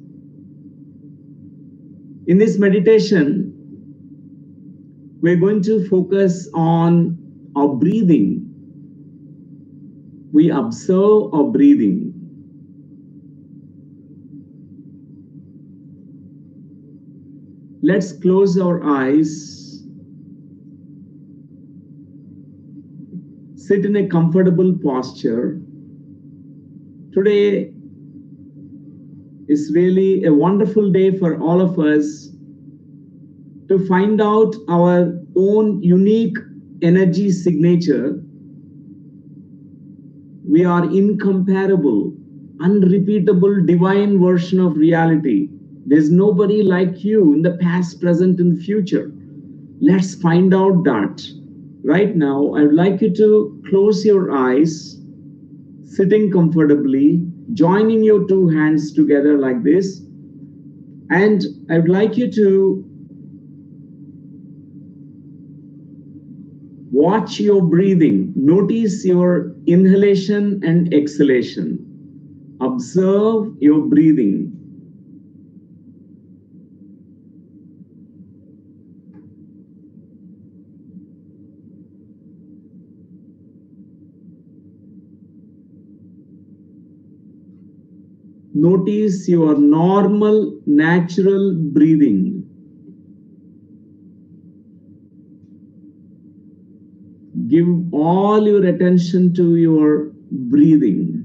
In this meditation, we're going to focus on our breathing. We observe our breathing. Let's close our eyes. Sit in a comfortable posture. Today is really a wonderful day for all of us to find out our own unique energy signature. We are incomparable, unrepeatable, divine version of reality. There's nobody like you in the past, present, and future. Let's find out that. Right now, I would like you to close your eyes, sitting comfortably, joining your two hands together like this. And I would like you to watch your breathing. Notice your inhalation and exhalation. Observe your breathing. Notice your normal, natural breathing. Give all your attention to your breathing.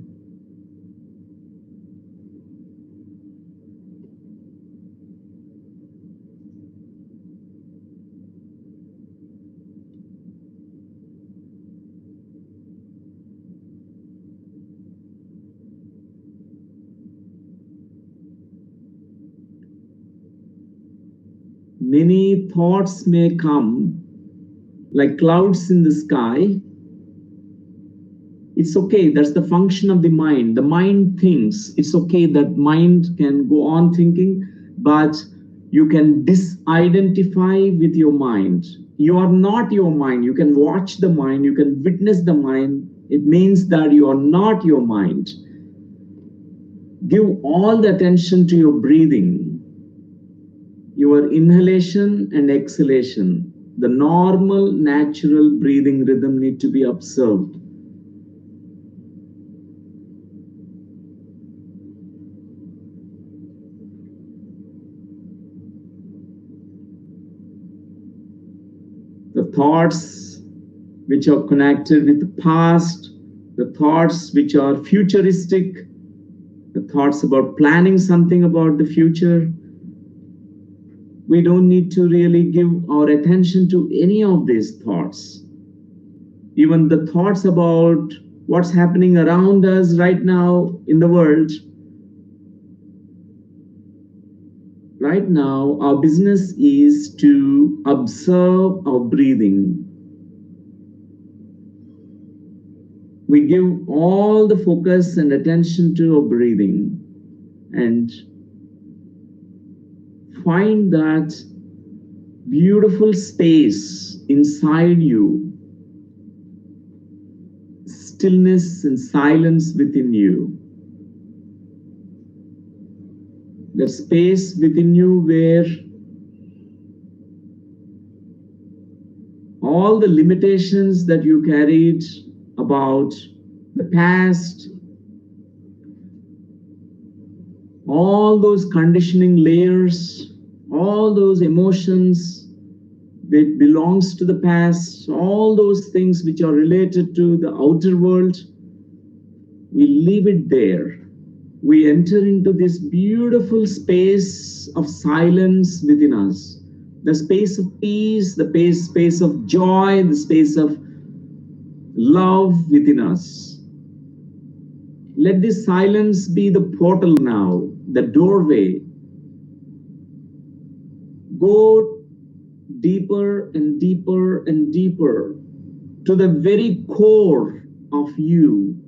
Many thoughts may come like clouds in the sky. It's okay. That's the function of the mind. The mind thinks. It's okay that mind can go on thinking, but you can disidentify with your mind. You are not your mind. You can watch the mind. You can witness the mind. It means that you are not your mind. Give all the attention to your breathing. Your inhalation and exhalation, the normal, natural breathing rhythm need to be observed. The thoughts which are connected with the past, the thoughts which are futuristic, the thoughts about planning something about the future, we don't need to really give our attention to any of these thoughts. Even the thoughts about what's happening around us right now in the world. Right now, our business is to observe our breathing. We give all the focus and attention to our breathing and find that beautiful space inside you, stillness and silence within you. The space within you where all the limitations that you carried about the past, all those conditioning layers, all those emotions which belongs to the past, all those things which are related to the outer world, we leave it there. We enter into this beautiful space of silence within us, the space of peace, the space of joy, the space of love within us. Let this silence be the portal now, the doorway. Go deeper and deeper and deeper to the very core of you,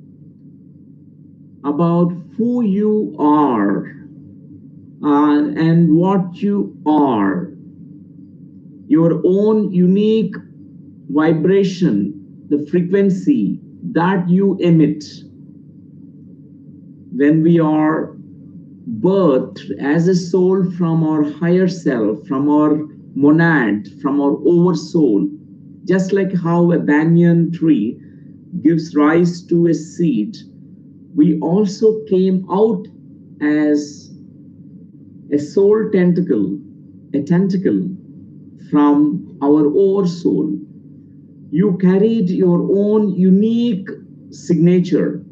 about who you are and what you are, your own unique vibration, the frequency that you emit when we are birthed as a soul from our higher self, from our monad, from our oversoul. Just like how a banyan tree gives rise to a seed, we also came out as a soul tentacle, a tentacle from our oversoul. You carried your own unique signature.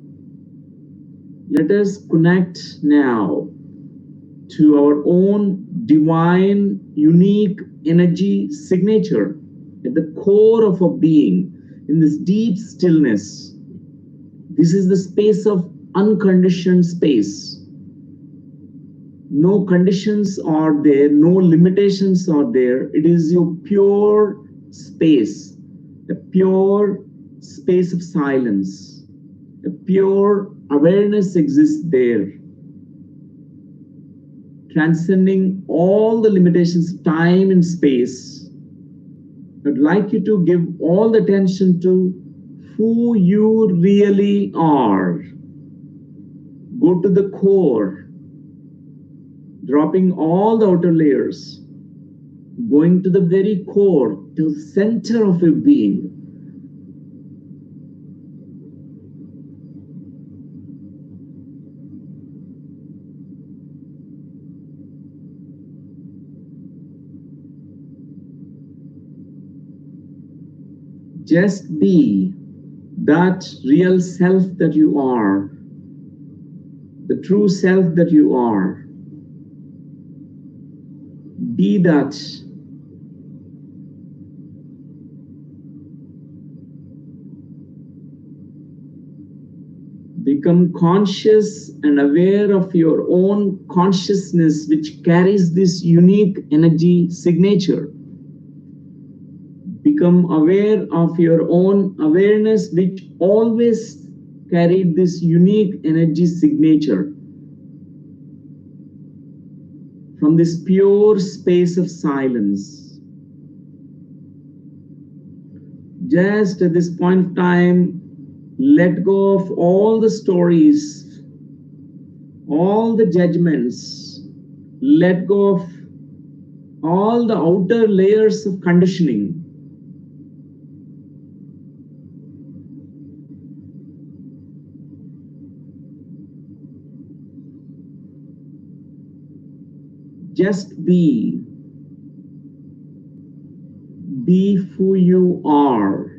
Let us connect now to our own divine, unique energy signature at the core of our being, in this deep stillness. This is the space of unconditioned space. No conditions are there, no limitations are there. It is your pure space, a pure space of silence, a pure awareness exists there, transcending all the limitations of time and space. I'd like you to give all the attention to who you really are. Go to the core, dropping all the outer layers, going to the very core, to the center of your being. Just be that real self that you are, the true self that you are. Be that. Become conscious and aware of your own consciousness, which carries this unique energy signature. Become aware of your own awareness, which always carried this unique energy signature. From this pure space of silence. Just at this point of time, let go of all the stories, all the judgments, let go of all the outer layers of conditioning. Just be who you are.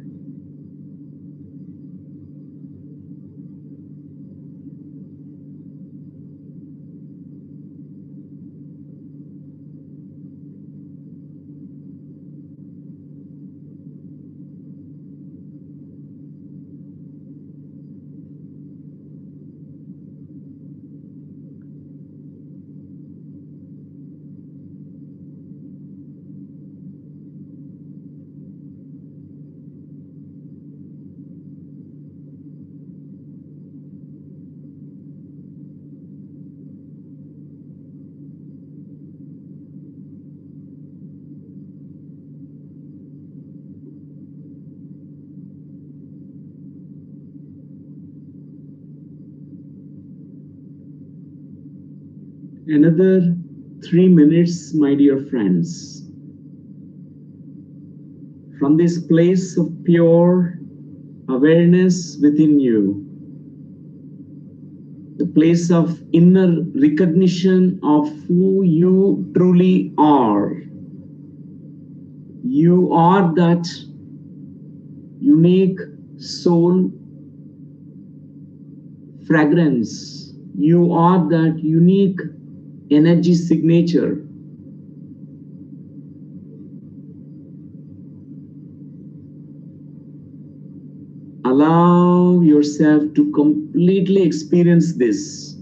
Another 3 minutes, my dear friends. From this place of pure awareness within you, the place of inner recognition of who you truly are. You are that unique soul fragrance. You are that unique energy signature. Allow yourself to completely experience this.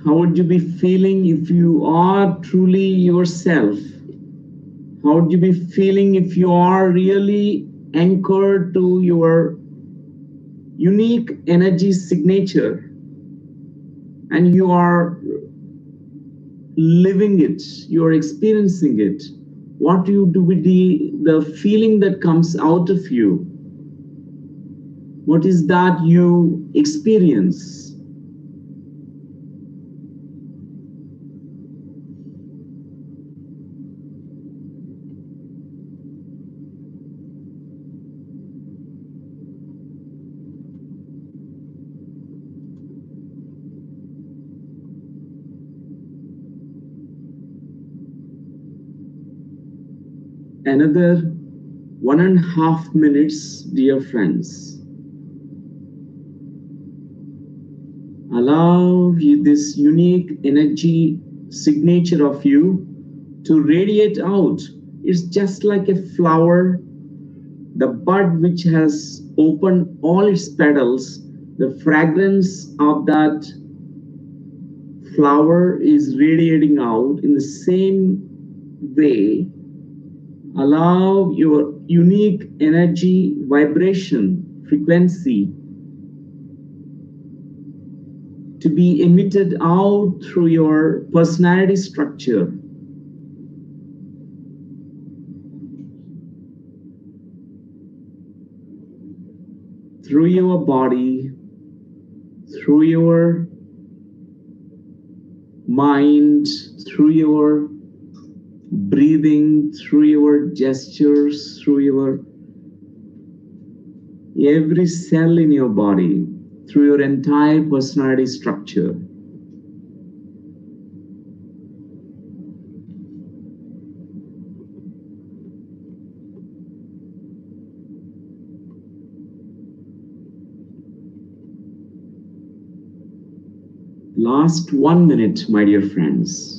How would you be feeling if you are truly yourself? How would you be feeling if you are really anchored to your unique energy signature and you are living it, you are experiencing it? What do you do with the feeling that comes out of you? What is that you experience? Another 1.5 minutes, dear friends. Allow this unique energy signature of you to radiate out. It's just like a flower, the bud which has opened all its petals. The fragrance of that flower is radiating out in the same way. Allow your unique energy, vibration, frequency to be emitted out through your personality structure. Through your body, through your mind, through your breathing, through your gestures, through your every cell in your body, through your entire personality structure. Last 1 minute, my dear friends.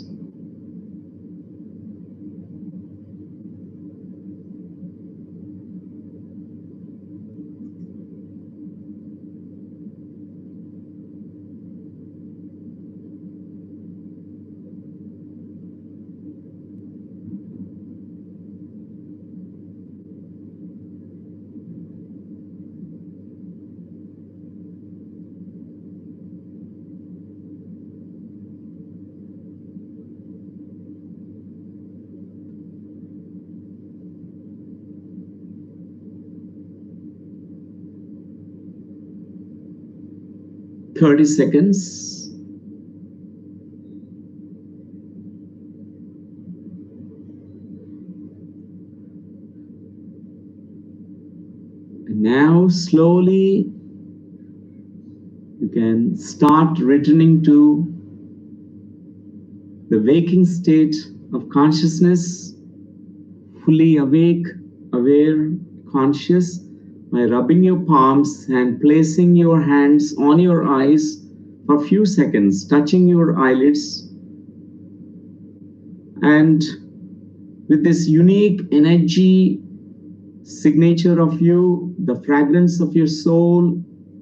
Thirty seconds. And now slowly you can start returning to the waking state of consciousness, fully awake, aware, conscious, by rubbing your palms and placing your hands on your eyes for a few seconds, touching your eyelids. And with this unique energy signature of you, the fragrance of your soul,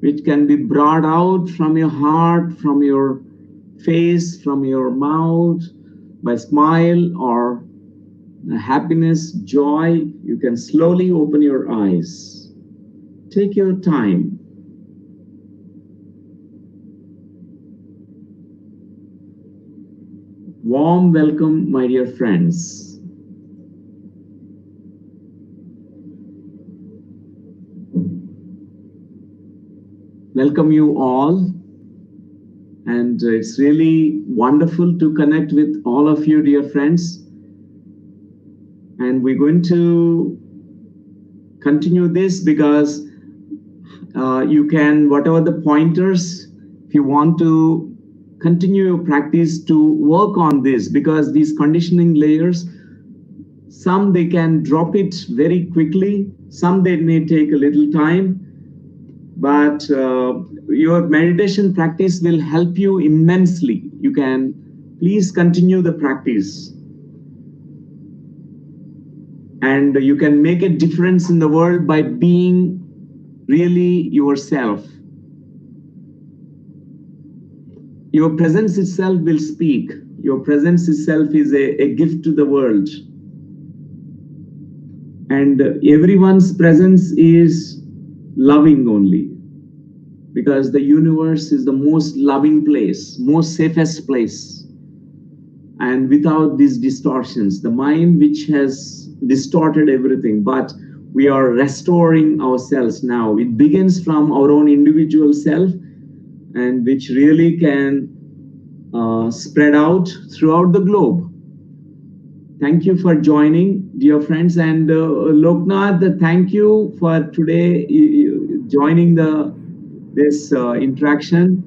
which can be brought out from your heart, from your face, from your mouth, by smile or happiness, joy, you can slowly open your eyes. Take your time. Warm welcome, my dear friends. Welcome you all. And it's really wonderful to connect with all of you, dear friends. And we're going to continue this because you can, whatever the pointers, if you want to continue your practice to work on this, because these conditioning layers, some they can drop it very quickly, some they may take a little time, but your meditation practice will help you immensely. You can please continue the practice. And you can make a difference in the world by being really yourself. Your presence itself will speak. Your presence itself is a gift to the world. And everyone's presence is loving only, because the universe is the most loving place, most safest place. And without these distortions, the mind which has distorted everything, but we are restoring ourselves now. It begins from our own individual self, and which really can spread out throughout the globe. Thank you for joining, dear friends. And Loknath, thank you for today joining this interaction.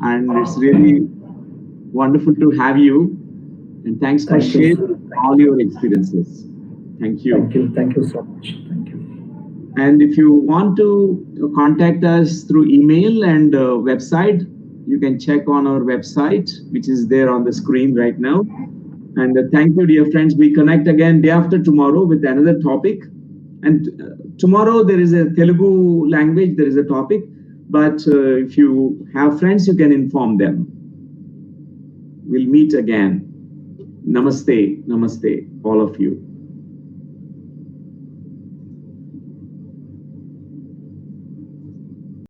And it's really wonderful to have you. And thanks for sharing all your experiences. Thank you. Thank you so much. Thank you. And if you want to contact us through email and website, you can check on our website, which is there on the screen right now. And thank you, dear friends. We connect again day after tomorrow with another topic. And tomorrow there is a Telugu language, there is a topic. But if you have friends, you can inform them. We'll meet again. Namaste, namaste, all of you.